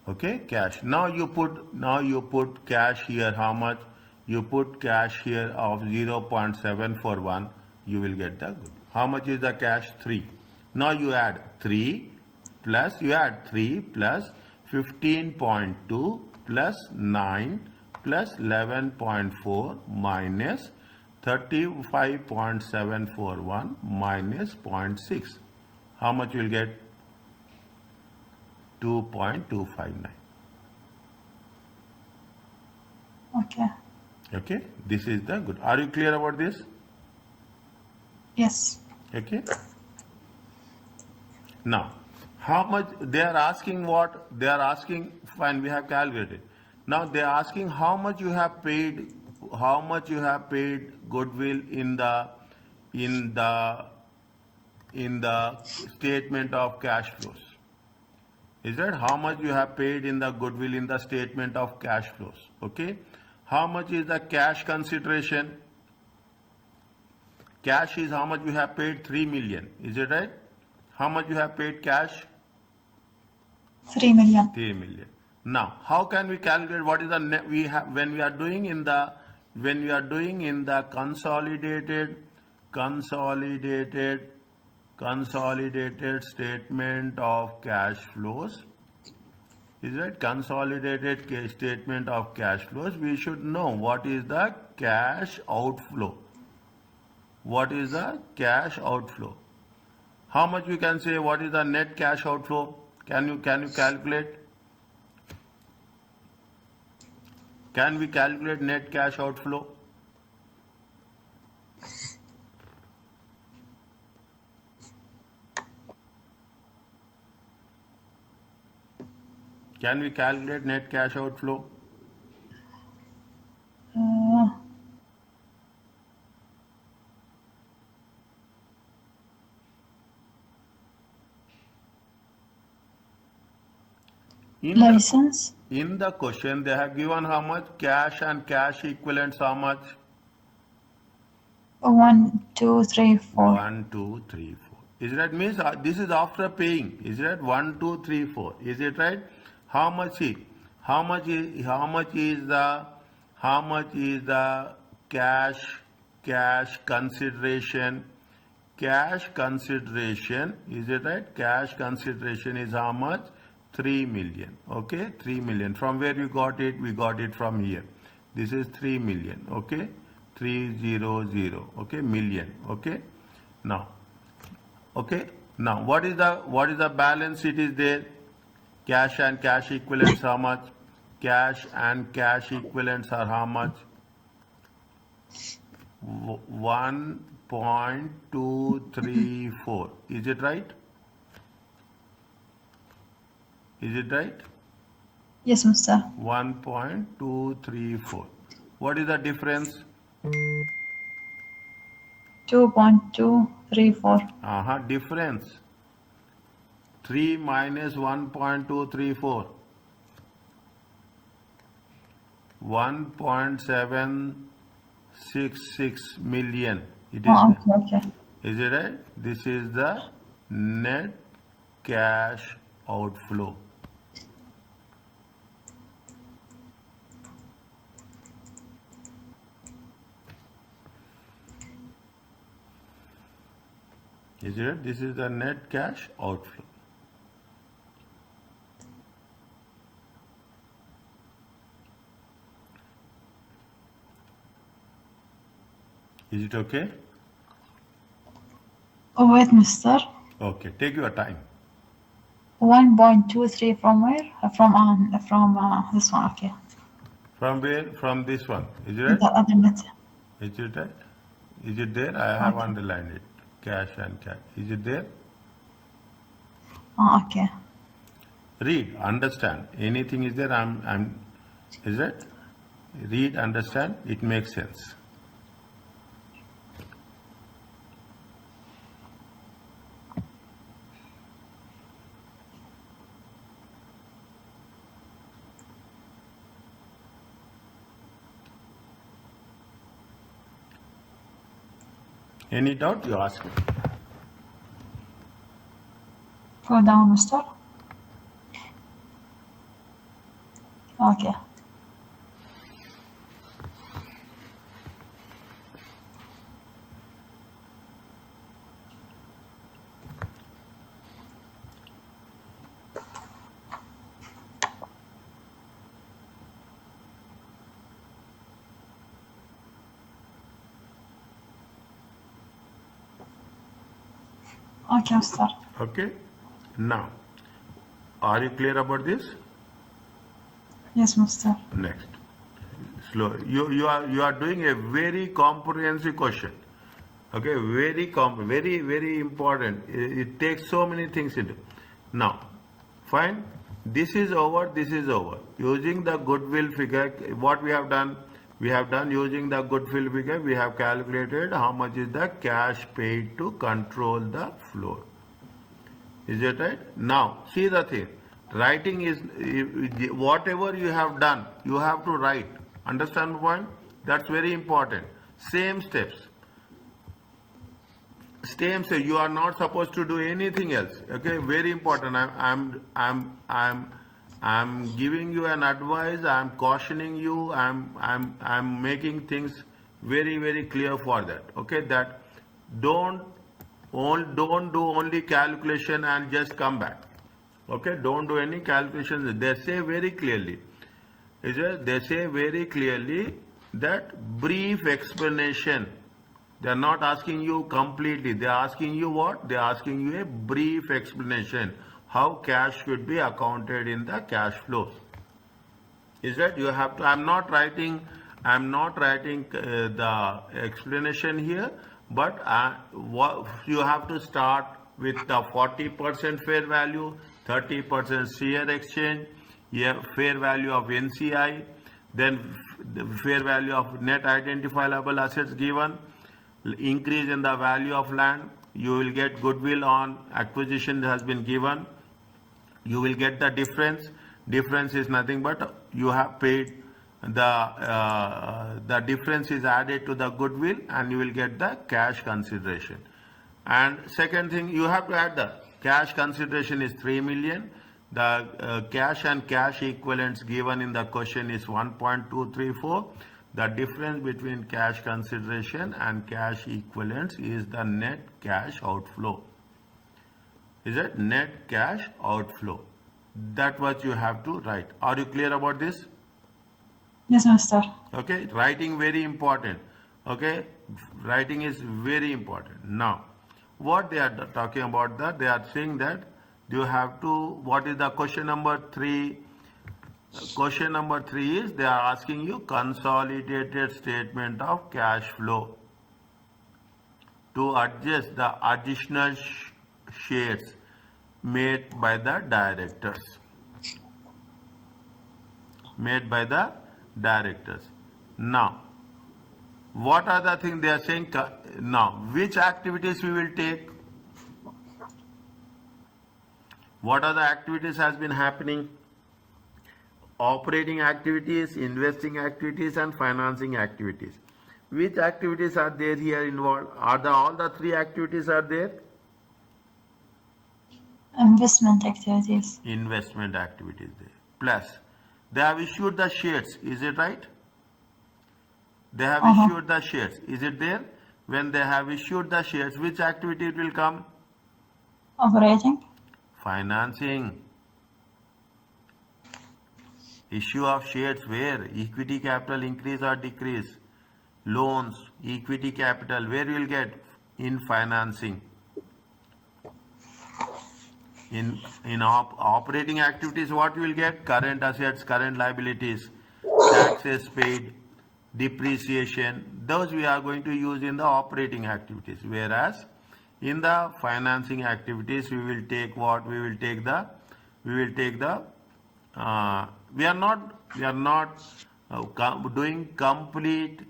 S1: Okay, cash. Now you put cash here. How much? You put cash here of 0.741. You will get the good. How much is the cash? 3. Now you add 3 plus 15.2 plus 9 plus 11.4 minus 35.741 minus 0.6. How much you will get? 2.259.
S2: Okay.
S1: Okay, this is the good. Are you clear about this?
S2: Yes.
S1: Okay. Now, how much they are asking? What they are asking? Fine, we have calculated. Now they are asking how much you have paid. How much you have paid goodwill in the in the in the statement of cash flows. Is that how much you have paid in the goodwill in the statement of cash flows? Okay. How much is the cash consideration? Cash is how much you have paid? 3 million. Is it right? How much you have paid cash?
S2: 3 million.
S1: 3 million. Now, how can we calculate what is the net we have when we are doing in the consolidated statement of cash flows? Is it consolidated statement of cash flows? We should know what is the cash outflow. What is the cash outflow? How much we can say what is the net cash outflow? Can you calculate? Can we calculate net cash outflow? Can we calculate net cash outflow?
S2: Uh,
S1: In the,
S2: License.
S1: in the question, they have given how much? Cash and cash equivalents, how much?
S2: 1, 2, 3, 4.
S1: 1, 2, 3, 4. Is that means this is after paying? Is that 1, 2, 3, 4? Is it right? How much is the cash consideration? Cash consideration, is it right? Cash consideration is how much? 3 million. Okay, 3 million. From where we got it? We got it from here. This is 3 million. Okay, 300. Okay, million. Okay, now. Okay, now what is the balance? It is there. Cash and cash equivalents how much? Cash and cash equivalents are how much? 1.234. Is it right? Is it right?
S2: Yes, Mr.
S1: 1.234. What is the difference?
S2: 2.234.
S1: Difference. 3 minus 1.234. 1.766 million. It is.
S2: Okay.
S1: Is it right? This is the net cash outflow. Is it right? This is the net cash outflow. Is it okay?
S2: Oh, wait, Mr.
S1: Okay, take your time.
S2: 1.23 from where? From this one. Okay.
S1: From where? From this one. Is it
S2: The
S1: right?
S2: other letter.
S1: Is it right? Is it there? I have
S2: Okay.
S1: underlined it. Cash and cash. Is it there?
S2: Okay.
S1: Read, understand. Anything is there? Is it? Read, understand. It makes sense. Any doubt? You ask me.
S2: Go down, Mr. Okay. Okay, Mr.
S1: Okay. Now, are you clear about this?
S2: Yes, Mr.
S1: Next. Slow. You are doing a very comprehensive question. Okay, very important. It takes so many things into. Now, fine. This is over. This is over. Using the goodwill figure, what we have done using the goodwill figure. We have calculated how much is the cash paid to control the flow. Is it right? Now, see the thing. Writing is whatever you have done, you have to write. Understand the point? That's very important. Same steps. Same steps. You are not supposed to do anything else. Okay, very important. I'm giving you an advice. I'm cautioning you. I'm making things very clear for that. Okay, that don't do only calculation and just come back. Okay, don't do any calculations. They say very clearly. They say very clearly that brief explanation. They are not asking you completely. They are asking you what? They are asking you a brief explanation how cash should be accounted in the cash flows. Is that you have to? I'm not writing the explanation here, but you have to start with the 40% fair value, 30% share exchange, fair value of NCI, then the fair value of net identifiable assets given, increase in the value of land, you will get goodwill on acquisition that has been given, you will get the difference, Difference is nothing but you have paid the difference is added to the goodwill and you will get the cash consideration. And second thing, you have to add the cash consideration is 3 million. The cash and cash equivalents given in the question is 1.234. The difference between cash consideration and cash equivalents is the net cash outflow. Is it net cash outflow? That's what you have to write. Are you clear about this?
S2: Yes, Master.
S1: Okay, writing very important. Okay, writing is very important. Now, what they are talking about that they are saying that you have to. What is the question number 3? Question number 3 is they are asking you consolidated statement of cash flow to adjust the additional shares made by the directors. Made by the directors. Now, what are the things they are saying? Now, which activities we will take? What are the activities has been happening? Operating activities, investing activities, and financing activities. Which activities are there here involved? Are all the 3 activities are there?
S2: Investment activities.
S1: Investment activities there. Plus, they have issued the shares. Is it right? They have issued the shares. Is it there? When they have issued the shares, which activity it will come?
S2: Operating.
S1: Financing. Issue of shares where? Equity capital increase or decrease? Loans, equity capital, where you will get? In financing. In operating activities, what you will get? Current assets, current liabilities, taxes paid, depreciation. Those we are going to use in the operating activities. Whereas in the financing activities, we will take what? We are not doing complete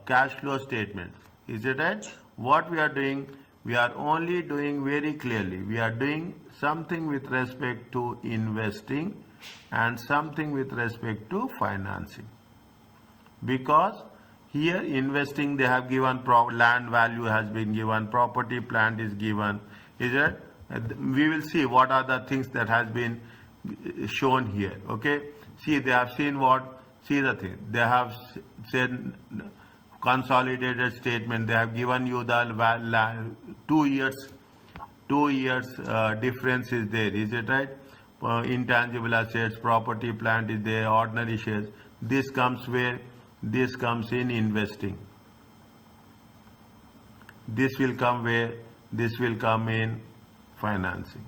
S1: cash flow statement. Is it right? What we are doing? We are only doing very clearly. We are doing something with respect to investing and something with respect to financing. Because here investing they have given land value has been given, property plant is given. Is it? We will see what are the things that has been shown here. Okay. See, they have seen what? See the thing. They have said consolidated statement. They have given you the 2 years difference is there. Is it right? Intangible assets, property plant is there, ordinary shares. This comes where? This comes in investing. This will come where? This will come in financing.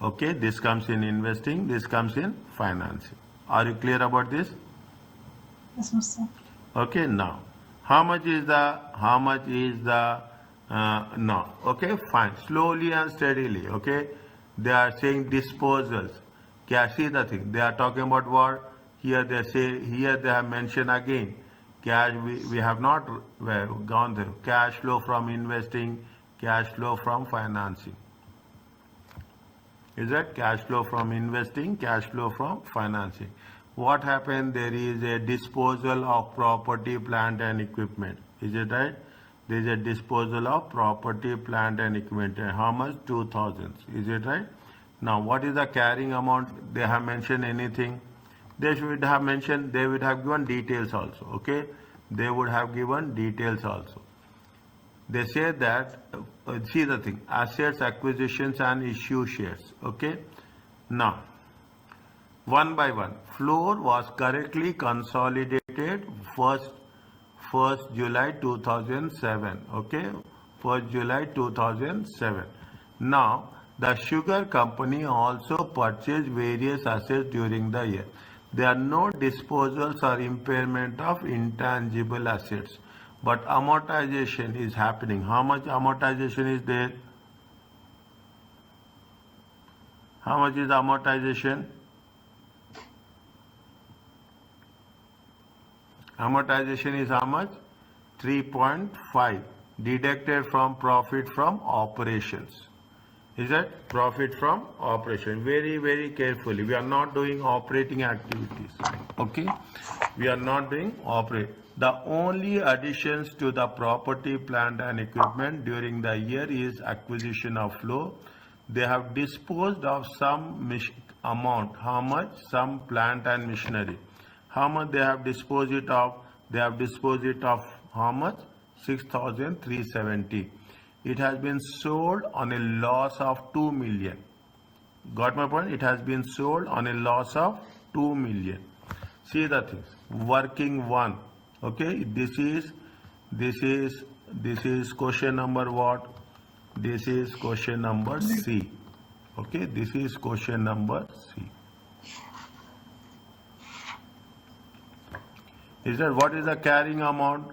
S1: Okay, this comes in investing, this comes in financing. Are you clear about this?
S2: Yes, Master.
S1: Okay, now, how much is the, now, okay, fine, slowly and steadily, okay, they are saying disposals. See the thing, they are talking about what? Here they say, here they have mentioned again, cash, we have not gone there, cash flow from investing, cash flow from financing. Is that cash flow from investing, cash flow from financing? What happened? There is a disposal of property, plant and equipment. Is it right? There is a disposal of property, plant and equipment. How much? 2,000. Is it right? Now, what is the carrying amount? They have mentioned anything? They should have mentioned, they would have given details also. Okay? They would have given details also. They say that, see the thing, assets, acquisitions and issue shares. Okay. Now, one by one, floor was correctly consolidated 1st July 2007. Okay. 1st July 2007. Now, the sugar company also purchased various assets during the year. There are no disposals or impairment of intangible assets. But amortization is happening. How much amortization is there? How much is amortization? Amortization is how much? 3.5. deducted from profit from operations. Is that profit from operation? Very, very carefully. We are not doing operating activities. Okay? We are not doing operate. The only additions to the property, plant and equipment during the year is acquisition of flow. They have disposed of some amount. How much? Some plant and machinery. How much they have disposed it of? They have disposed it of how much? 6,370. It has been sold on a loss of 2 million. Got my point? It has been sold on a loss of 2 million. See the things. Working one. Okay, this is question number what? This is question number C. Okay, this is question number C. Is that what is the carrying amount?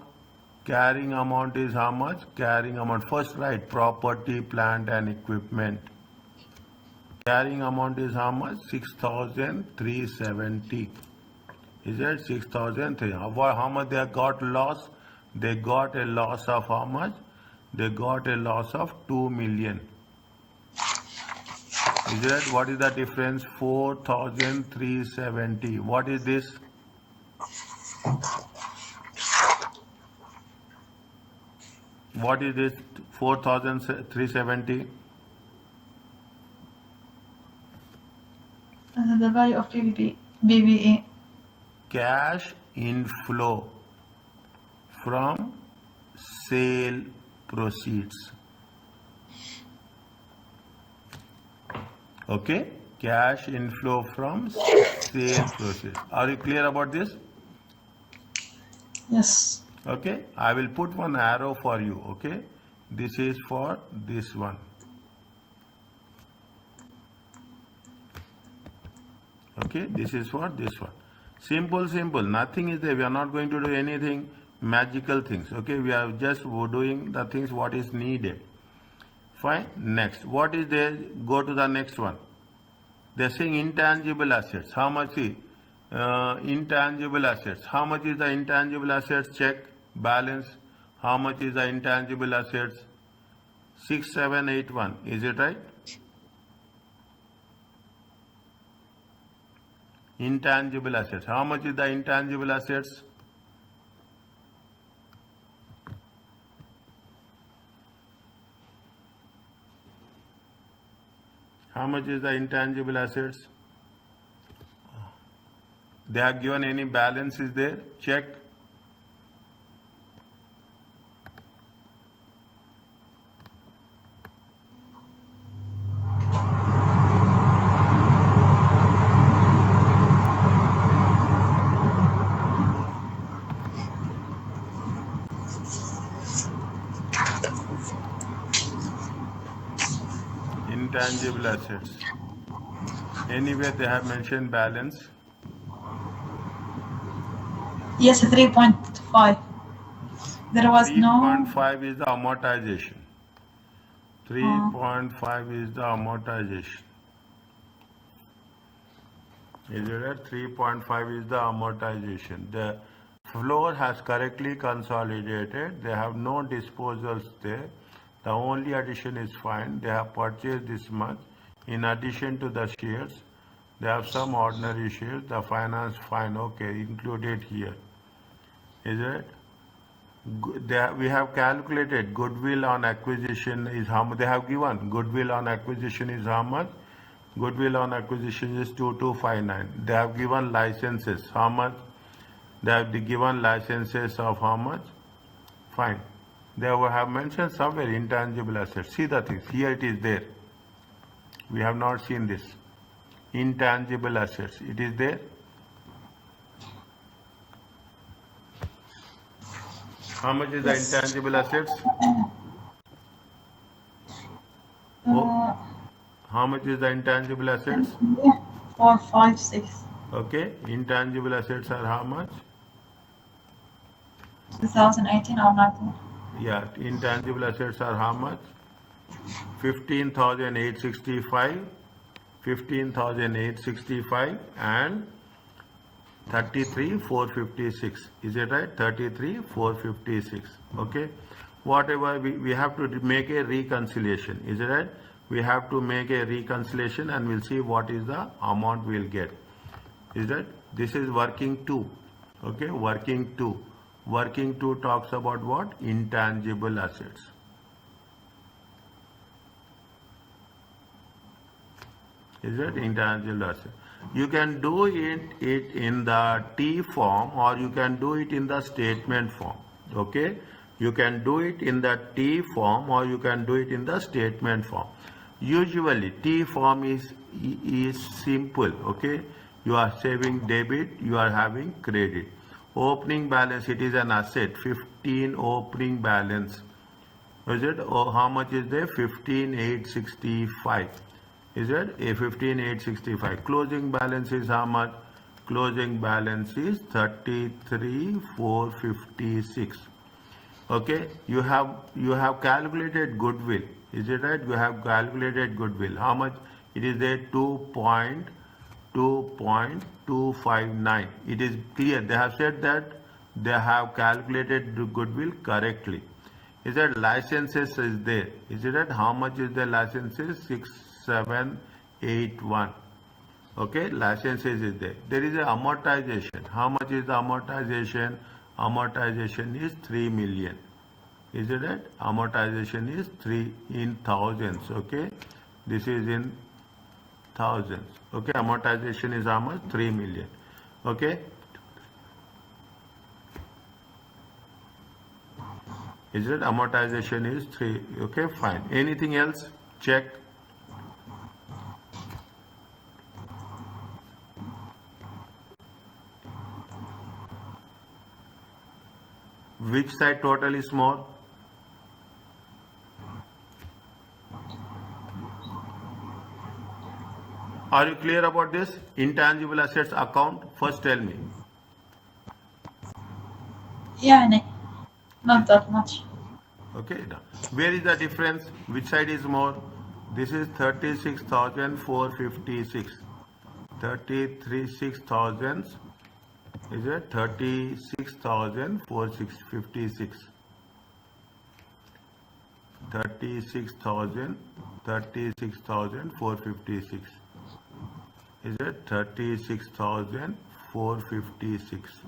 S1: Carrying amount is how much? Carrying amount. First write property, plant and equipment. Carrying amount is how much? 6,370. Is that 6,003? How much they got loss? They got a loss of how much? They got a loss of 2 million. Is that what is the difference? 4,370. What is this? What is this 4,370?
S2: The value of BBE.
S1: Cash inflow from sale proceeds. Okay? Cash inflow from sale proceeds. Are you clear about this?
S2: Yes.
S1: Okay? I will put one arrow for you. Okay? This is for this one. Okay? This is for this one. Simple, simple. Nothing is there. We are not going to do anything magical things. Okay? We are just doing the things what is needed. Fine. Next. What is there? Go to the next one. They are saying intangible assets. How much is intangible assets? How much is the intangible assets? Check. Balance. How much is the intangible assets? 6781. Is it right? Intangible assets. How much is the intangible assets? How much is the intangible assets? They have given any balance is there? Check. Intangible assets. Anyway, they have mentioned balance.
S2: Yes, 3.5. There was no.
S1: 3.5 is the amortization. 3.5 is the amortization. Is it right? 3.5 is the amortization. The floor has correctly consolidated. They have no disposals there. The only addition is fine. They have purchased this much. In addition to the shares, they have some ordinary shares. The finance fine, okay, included here. Is it? We have calculated goodwill on acquisition is how much they have given. Goodwill on acquisition is how much? Goodwill on acquisition is 2259. They have given licenses. How much? They have given licenses of how much? Fine. They have mentioned somewhere intangible assets. See the things. Here it is there. We have not seen this. Intangible assets. It is there. How much is the intangible assets? How much is the intangible assets?
S2: 456.
S1: Okay. Intangible assets are how much?
S2: 2018 or 19.
S1: Yeah. Intangible assets are how much? 15,865, 15,865 and 33,456. Is it right? 33,456. Okay. whatever we have to make a reconciliation. Is it right? We have to make a reconciliation and we'll see what is the amount we'll get. Is that this is working 2? Okay, working 2. Working 2 talks about what? Intangible assets. Is it intangible asset? You can do it in the T form or you can do it in the statement form. Okay, you can do it in the T form or you can do it in the statement form. Usually T form is simple. Okay, you are saving debit, you are having credit. Opening balance, it is an asset. 15 opening balance. Is it? Oh, how much is there? 15,865. Is it? A 15,865. Closing balance is how much? Closing balance is 33,456. Okay, you have calculated goodwill. Is it right? You have calculated goodwill. How much? It is there 2.259. It is clear. They have said that they have calculated the goodwill correctly. Is that licenses is there? Is it right? How much is the licenses? 6781. Okay, licenses is there. There is a amortization. How much is the amortization? Amortization is 3 million. Is it right? Amortization is 3 in thousands. Okay, this is in thousands. Okay, amortization is how much? 3 million. Okay, is it? Amortization is 3. Okay, fine. Anything else? Check. Which side total is more? Are you clear about this? Intangible assets account? First tell me.
S2: يعني not that much.
S1: Okay, now where is the difference? Which side is more? This is 36,456. 36,000 is it? 36,456. 36,456. Is it 36,456?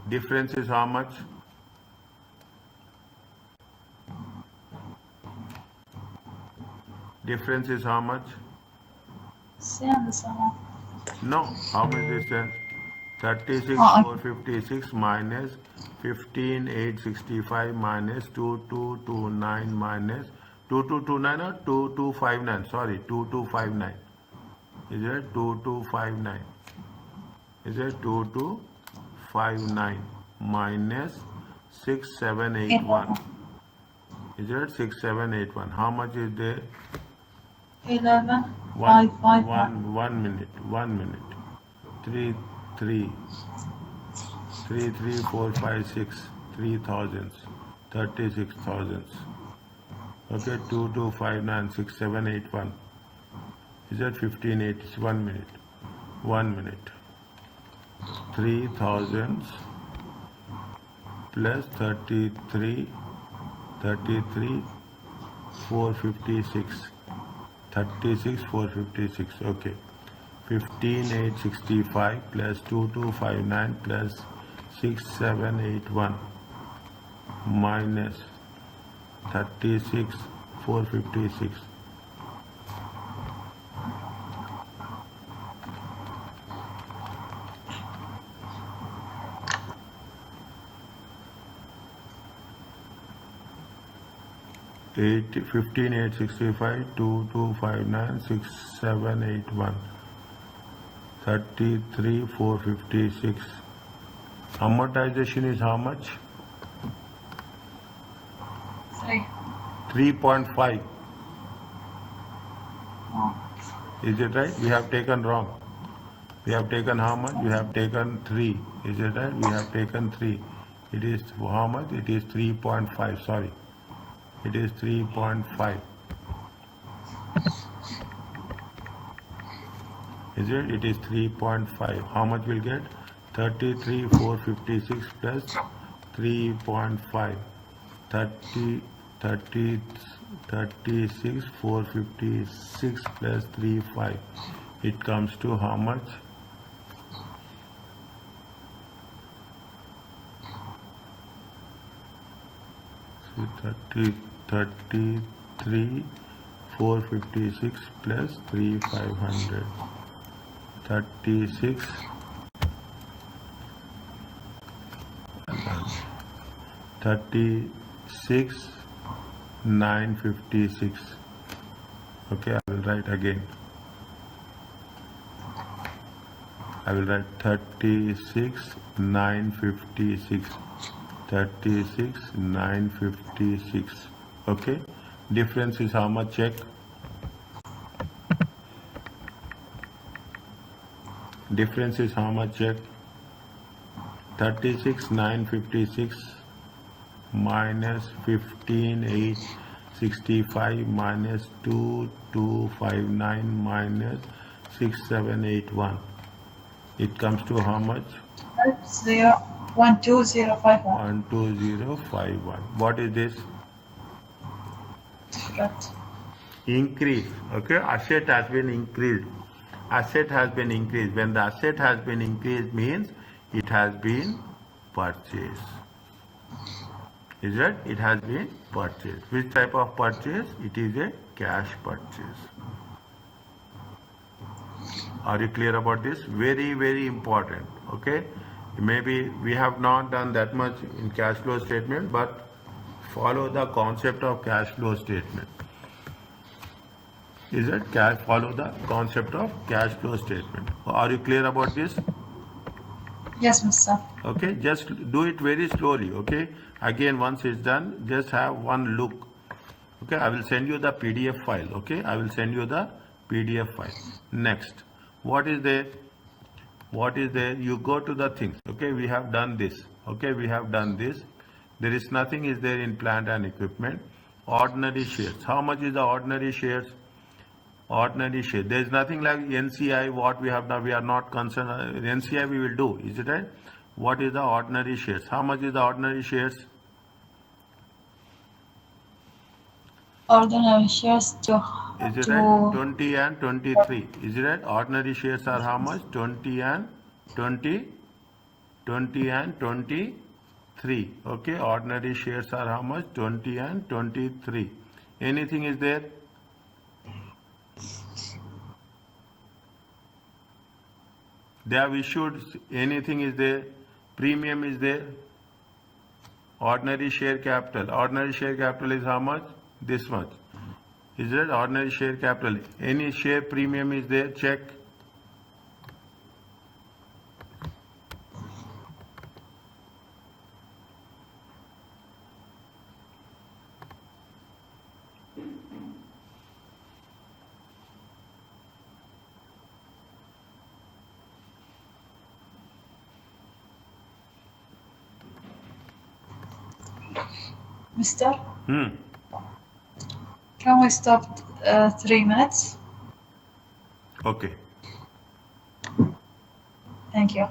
S1: Difference is how much? Difference is how much?
S2: Same the same.
S1: No, how much distance? 36,456 minus 15,865 minus 2,229 minus 2,229 or 2,259? Sorry, 2,259. Is it 2,259? Is it 2,259 minus 6,781? Is it 6,781? How much is there?
S2: 11,
S1: One,
S2: 5, 5,
S1: 1 minute. 1 minute. 3, 3, 3, 3, 4, 5, 6, 3,000, 36,000. Okay, 2,259, 6,781. Is that 15,8? 1 minute. 1 minute. 3,000 plus 33, 456. 36,456. Okay. 15,865 plus 2,259 plus 6,781 minus 36,456. 15,865 2,259 6,781 33,456. Amortization is how much?
S2: 3.
S1: 3.5.
S2: Oh.
S1: Is it right? We have taken wrong. We have taken how much? We have taken 3. Is it right? We have taken 3. It is how much? It is 3.5. Sorry. It is 3.5. Is it? It is 3.5. How much will get? 33,456 plus 3.5, 30, 30, 36, 456 plus 3.5. It comes to how much? So 33, 456 plus 3,500. 36. 36, 956. Okay, I will write again. I will write 36, 956. 36, 956. Okay, difference is how much? Check. Difference is how much? Check. 36, 956 minus 15, 865 minus 2259 minus 6781. It comes to how much?
S2: 12051.
S1: 12051. What is this?
S2: Right.
S1: Increase. Okay, asset has been increased. Asset has been increased. When the asset has been increased means it has been purchased. Is that? It has been purchased. Which type of purchase? It is a cash purchase. Are you clear about this? Very, very important. Okay. Maybe we have not done that much in cash flow statement, but follow the concept of cash flow statement. Is it? Follow the concept of cash flow statement. Are you clear about this?
S2: Yes, Mr.
S1: Okay, just do it very slowly. Okay, again, once it's done, just have one look. Okay, I will send you the PDF file. Okay, I will send you the PDF file. Next, what is there? What is there? You go to the things. Okay, we have done this. Okay, we have done this. There is nothing is there in plant and equipment. Ordinary shares. How much is the ordinary shares? Ordinary share. There is nothing like NCI. What we have done, we are not concerned. NCI we will do. Is it right? What is the ordinary shares? How much is the ordinary shares?
S2: Ordinary shares to
S1: Is it right? 20 and 23. Is it right? Ordinary shares are how much? 20 and 20. 20 and 23. Okay. Ordinary shares are how much? 20 and 23. Anything is there? They have issued, anything is there, premium is there, ordinary share capital. Ordinary share capital is how much? This much. Is it ordinary share capital? Any share premium is there? Check.
S2: Mr.
S1: Hmm.
S2: Can we stop 3 minutes?
S1: Okay.
S2: Thank you.